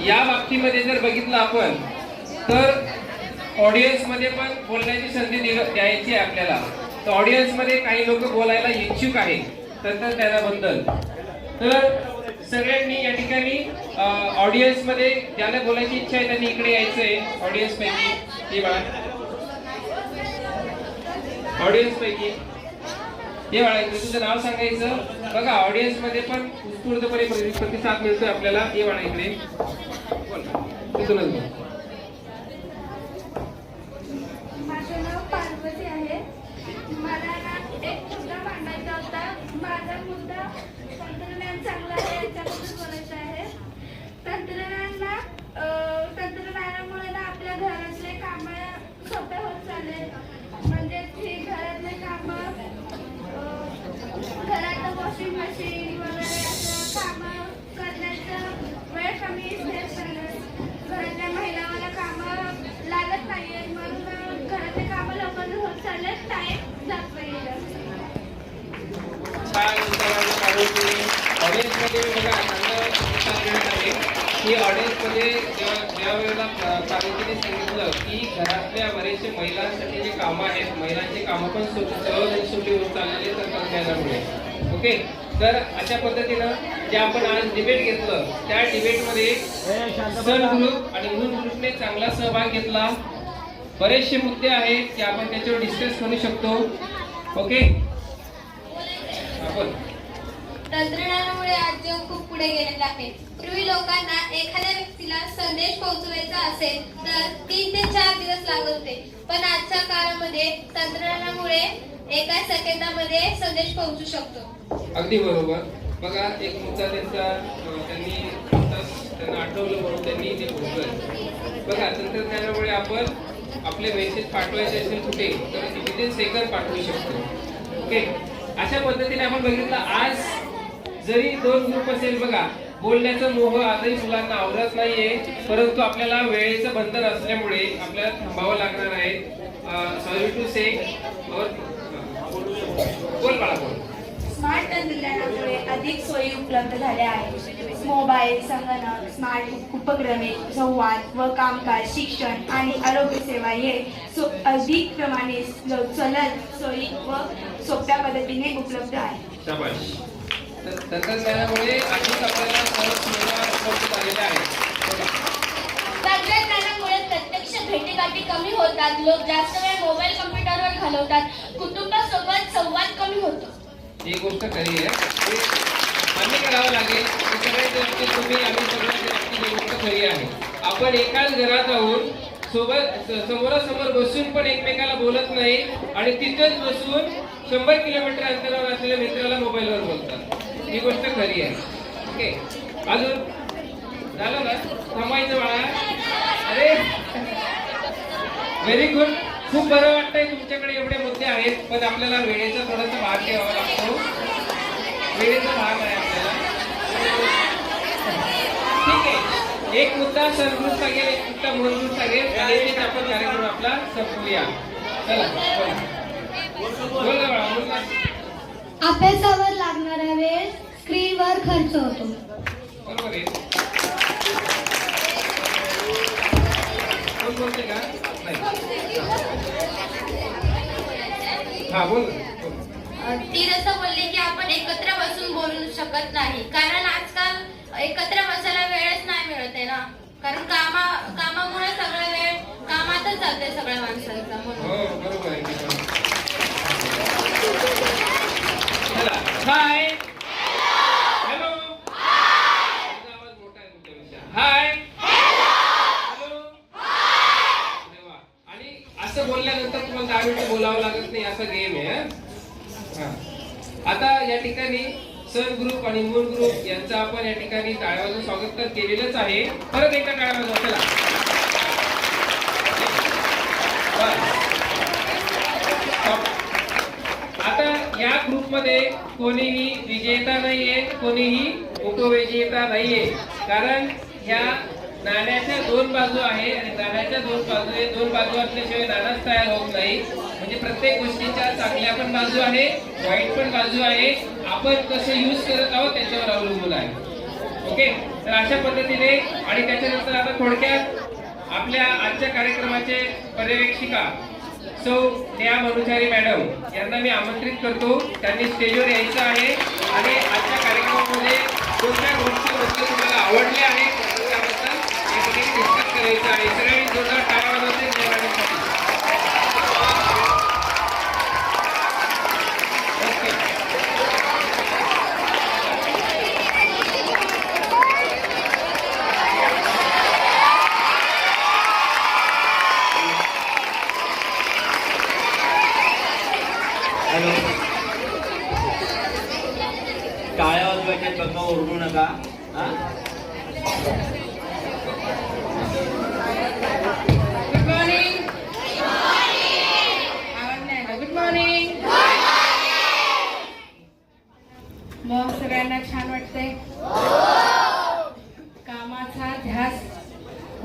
या बाबतीमध्ये जर बघितलं आपण तर ऑडियन्स मध्ये पण बोलण्याची संधी द्यायची आहे आपल्याला. तर ऑडियन्स मध्ये काही लोक बोलायला इच्छुक आहेत तंत्रज्ञानाबद्दल. तर सगळ्यांनी या ठिकाणी ऑडियन्स मध्ये ज्याला बोलायची इच्छा आहे त्यांनी इकडे यायचंय. ऑडियन्स पैकी हे बाळा, ऑडियन्स पैकी हे बाळा, इकडे तुझं नाव सांगायचं. बघा ऑडियन्स मध्ये पण उत्स्फूर्तपणे प्रतिसाद मिळतोय आपल्याला. हे बाळा इकडे बोल, तिथूनच बोल. माझं नाव पार्वती आहे. मला ना एक मुद्दा मांडायचा होता. माझा मुद्दा तंत्रज्ञान चांगलं आहे याच्याबद्दल बोलायचं आहे. तंत्रज्ञानामुळे ना आपल्या घरातले कामं सोपे होत चालले. म्हणजे की घरातले कामं, घरातलं वॉशिंग मशीन वगैरे असं कामं करण्याचं वेळ कमी भेट झालं. घरातल्या महिलांना कामं लागत नाहीये, म्हणून घरातले कामं लवकर होत चालले, टाईम जात नाहीये. ऑडियन्समध्ये बघा चांगलं प्रतिसाद मिळत आहे की ऑडियन्समध्ये ज्या वेळेला पार्वतीने सांगितलं की घरातल्या बरेचसे महिलांसाठी जे कामं आहेत, महिलांची कामं पण सहज आणि सोपी होत चाललेली तंत्रज्ञानामुळे. ओके, तर अशा पद्धतीनं जे आपण आज डिबेट घेतलं त्या डिबेटमध्ये सन ग्रुप आणि मून ग्रुपने चांगला सहभाग घेतला. बरेचसे मुद्दे आहेत की आपण त्याच्यावर डिस्कस करू शकतो. ओके, आपण तंत्रज्ञानामुळे आज जग खूप पुढे गेलेलं आहे. पूर्वी लोकांना एखाद्या व्यक्तीला संदेश पोहोचवायचा असेल तर 3 ते 4 दिवस लागत होते, पण आजच्या काळामध्ये तंत्रज्ञानामुळे एका सेकंदामध्ये संदेश पोहोचू शकतो. अगदी बरोबर. बघा एक मुद्दा त्यांना आठवलं म्हणून त्यांनी ते बोलतोय. बघा तंत्रज्ञानामुळे आपण आपले मेसेज पाठवायचे असेल कुठे तर विदिन सेकंद पाठवू शकतो. ओके, अशा पद्धतीने आपण बघितलं. आज जरी 2 ग्रुप असेल बघा, बोलण्याचं मोह आजही मुलांना आवडत नाहीये, परंतु आपल्याला वेळेचं बंधन असल्यामुळे आपल्याला थांबावं लागणार आहे. सॉरी टू से बोल बाळा बोल. स्मार्ट तंत्रज्ञानामुळे अधिक सोयी उपलब्ध झाल्या आहेत. मोबाईल, संगणक, स्मार्ट उपक्रमे, संवाद व कामकाज, शिक्षण आणि आरोग्य सेवा हे अधिक प्रमाणे सलग, सोयी व सोप्या पद्धतीने उपलब्ध आहे. शाबाश. तंत्रज्ञानामुळे अधिक आपल्याला सहज सुविधा उपलब्ध झालेल्या आहेत. तंत्रज्ञानामुळे प्रत्यक्ष भेटीगाठी कमी होतात. लोक जास्त वेळ मोबाईल, कम्प्युटरवर घालवतात. कुटुंबासोबत संवाद कमी होतो. ही गोष्ट खरी आहे, मान्य करावं लागेल. तुम्ही आम्ही सगळ्यांची गोष्ट खरी आहे. आपण एकाच घरात राहून समोरासमोर बसून पण एकमेकाला बोलत नाही आणि तिथेच बसून 100 किलोमीटर अंतरावर असलेल्या मित्राला मोबाईलवर बोलतात. ही गोष्ट खरी आहे. ओके, अजून झालं ना, थांबायचं बाळा. अरे व्हेरी गुड. खूप बरं वाटतंय तुमच्याकडे एवढे मुद्दे आहेत, पण आपल्याला वेळेचा थोडासा भाग ठेवावा लागतो. वेळेचा भाग आहे आपल्याला. ठीक आहे, एक मुद्दा सनग्रुप सांगेल, एक मुद्दा मूलग्रुप सांगेल आणि आपण कार्यक्रम आपला संपवूया. चला बोल ना बाळा, बोल ना. अभ्यासावर लागणारा वेळ स्क्रीनवर खर्च होतो. बरोबर आहे. कोण बोलते का? हा बोल. ती जसं बोलली की आपण एकत्र बसून बोलू शकत नाही, कारण आजकाल एकत्र बसायला वेळच नाही मिळत आहे ना, कारण कामामुळे सगळा वेळ कामातच जाते सगळ्या माणसांचा. हो बरोबर आहे. चला हाय हॅलो, आवाज मोठा आहे तुमच्यापेक्षा. हाय हॅलो, आणि असं बोलल्यानंतर तुम्हाला 10 मिनिटं बोलावं लागत नाही, असा गेम आहे. आता या सन ग्रुप आणि मून ग्रुप यांचं आपण या ठिकाणी टाळ्यावाजून स्वागत तर केलेलंच आहे. परत एकदा टाळ्या वाजवा चला. आता या ग्रुपमध्ये कोणीही विजेता नाहीये, कोणीही उपविजेता नाहीये, कारण ह्या नाण्याच्या दोन बाजू आहे आणि नाण्याच्या दोन बाजू असल्याशिवाय नाणाच तयार होत नाही. म्हणजे प्रत्येक गोष्टीच्या चांगल्या पण बाजू आहे, वाईट पण बाजू आहे. आपण कसं यूज करत आहोत त्याच्यावर अवलंबून आहे. ओके, तर अशा पद्धतीने आणि त्याच्यानंतर आता थोडक्यात आपल्या आजच्या कार्यक्रमाचे पर्यवेक्षिका सौ नेहा मनुचारी मॅडम यांना मी आमंत्रित करतो. त्यांनी स्टेजवर यायचं आहे आणि आजच्या कार्यक्रमामध्ये कोणत्या गोष्टी तुम्हाला आवडल्या आहेत त्याबद्दल या ठिकाणी डिस्कस करायचं आहे. सगळ्यांनी जोरदार टाळ्या वाजवते नेहा मॅडमसाठी. हॅलो, टाळ्या वाजवायच्या बघा, ओरडू नका. Good morning. आवाज नाही आला. Good morning. मग सगळ्यांना छान वाटतंय. कामाचा ध्यास,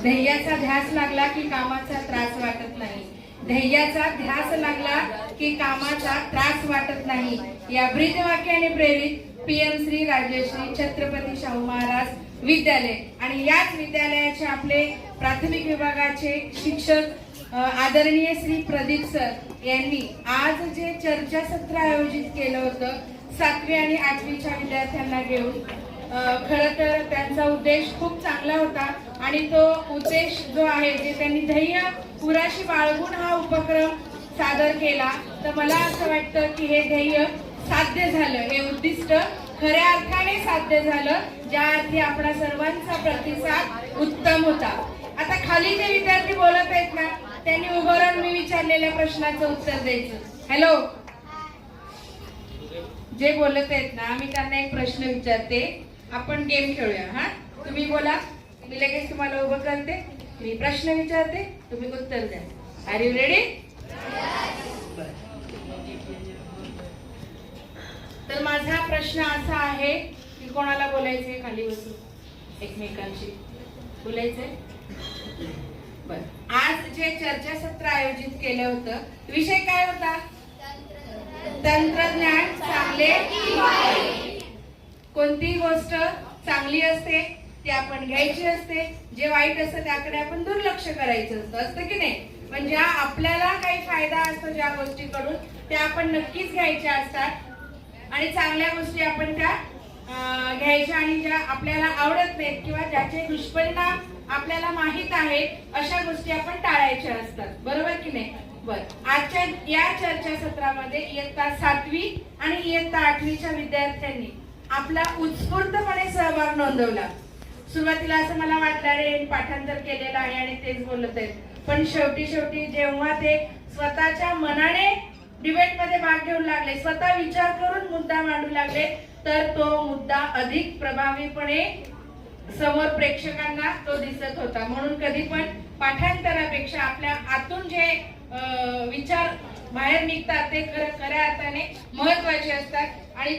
ध्येयाचा ध्यास लागला की कामाचा त्रास वाटत नाही. ध्येयाचा ध्यास लागला की कामाचा त्रास वाटत नाही. या ब्रीदवाक्याने प्रेरित पीएम श्री राजश्री छत्रपती शाहू महाराज विद्यालय आणि याच विद्यालयाचे आपले प्राथमिक विभागाचे शिक्षक आदरणीय श्री प्रदीप सर यांनी आज जे चर्चासत्र आयोजित केलं होतं 7वी आणि 8वीच्या विद्यार्थ्यांना घेऊन, खरं तर त्यांचा उद्देश खूप चांगला होता आणि तो उद्देश जो आहे जे त्यांनी ध्येय पुराशी बाळगून हा उपक्रम सादर केला, तर मला असं वाटतं की हे ध्येय साध्य झालं, हे उद्दिष्ट खऱ्या अर्थाने साध्य झालं, ज्या अर्थी आपला सर्वांचा प्रतिसाद उत्तम होता. आता खाली जे विद्यार्थी बोलत आहेत ना, त्यांनी उभं राहून मी विचारलेल्या प्रश्नाचं उत्तर द्यायचं. हॅलो, जे बोलत आहेत ना, मी त्यांना एक प्रश्न विचारते, आपण गेम खेळूया. हा, तुम्ही बोला, मी लगेच तुम्हाला उभं करते, मी प्रश्न विचारते, तुम्ही उत्तर द्या. Are you ready? तर माझा प्रश्न असा आहे की कोणाला बोलायचंय खाली बसून एकमेकांशी बोलायचंय? बर, आज जे चर्चासत्र आयोजित केलं होतं, विषय काय होता? तंत्रज्ञान चांगले की वाईट? कोणतीही गोष्ट चांगली असते ती आपण घ्यायची असते, जे वाईट असतं त्याकडे आपण दुर्लक्ष करायचं असतं की नाही? पण ज्या आपल्याला काही फायदा असतो ज्या गोष्टीकडून, त्या आपण नक्कीच घ्यायच्या असतात आणि चांगल्या गोष्टी आपण त्या घ्यायच्या आणि ज्या आपल्याला आवडत नाहीत किंवा ज्याचे दुष्परिणाम आपल्याला माहित आहेत अशा गोष्टी आपण टाळायच्या असतात. बरोबर की नाही? बरं, आजच्या या चर्चासत्रामध्ये इयत्ता 7वी आणि इयत्ता 8वीच्या विद्यार्थ्यांनी आपला उत्स्फूर्तपणे सहभाग नोंदवला. सुरुवातीला असं मला वाटलं रे पाठांतर केलेलं आहे आणि तेच बोलत आहेत, पण शेवटी जेव्हा ते स्वतःच्या मनाने डिबेटमध्ये भाग घेऊ लागले, स्वतः विचार करून मुद्दा मांडू लागले, तर तो मुद्दा अधिक प्रभावीपणे समोर प्रेक्षकांना तो दिसत होता. म्हणून कधी पण पाठांतरापेक्षा आपल्या आतून जे विचार बाहेर निघतात ते खऱ्या अर्थाने महत्वाचे असतात आणि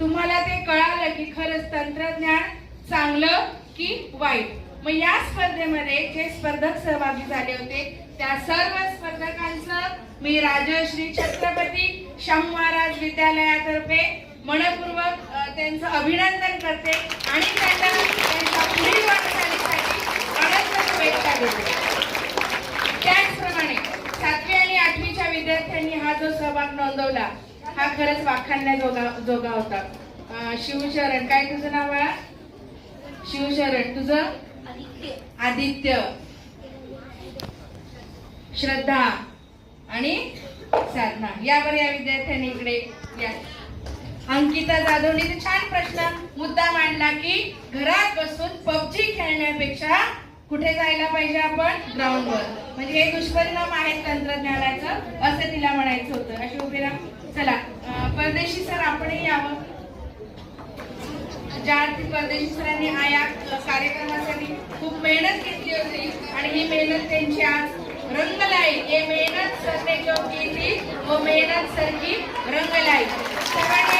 तुम्हाला ते कळालं की खरंच तंत्रज्ञान चांगलं की वाईट. मग या स्पर्धेमध्ये जे स्पर्धक सहभागी झाले होते त्या सर्व स्पर्धकांचं मी राजश्री छत्रपती शाहू महाराज विद्यालयातर्फे मनपूर्वक त्यांचं अभिनंदन करते आणि त्यांना त्यांच्या पुढील वाटचालीसाठी अनंत शुभेच्छा देते. त्याचप्रमाणे 7वी आणि 8वीच्या विद्यार्थ्यांनी हा जो सहभाग नोंदवला हा खरंच वाखाणण्याजोगा होता. शिवशरण, काय तुझं नाव आहे? शिवशरण, तुझं? आदित्य, श्रद्धा आणि साधना. यावर या विद्यार्थ्यांनी इकडे या. अंकिता जाधवने तर छान प्रश्न मुद्दा मांडला की घरात बसून पबजी खेळण्यापेक्षा कुठे जायला पाहिजे आपण? ग्राउंडवर. म्हणजे हे दुष्परिणाम आहेत तंत्रज्ञानाचं असं तिला म्हणायचं होतं. अशी उभी राहा. चला परदेशी सर आपणही यावं. ज्या आरती परदेशी सरांनी या कार्यक्रमासाठी खूप मेहनत घेतली होती आणि ही मेहनत त्यांची आज रंग लाई. ये मेहनत सरने जो की थी वो मेहनत सर की रंग लाई. सरांनी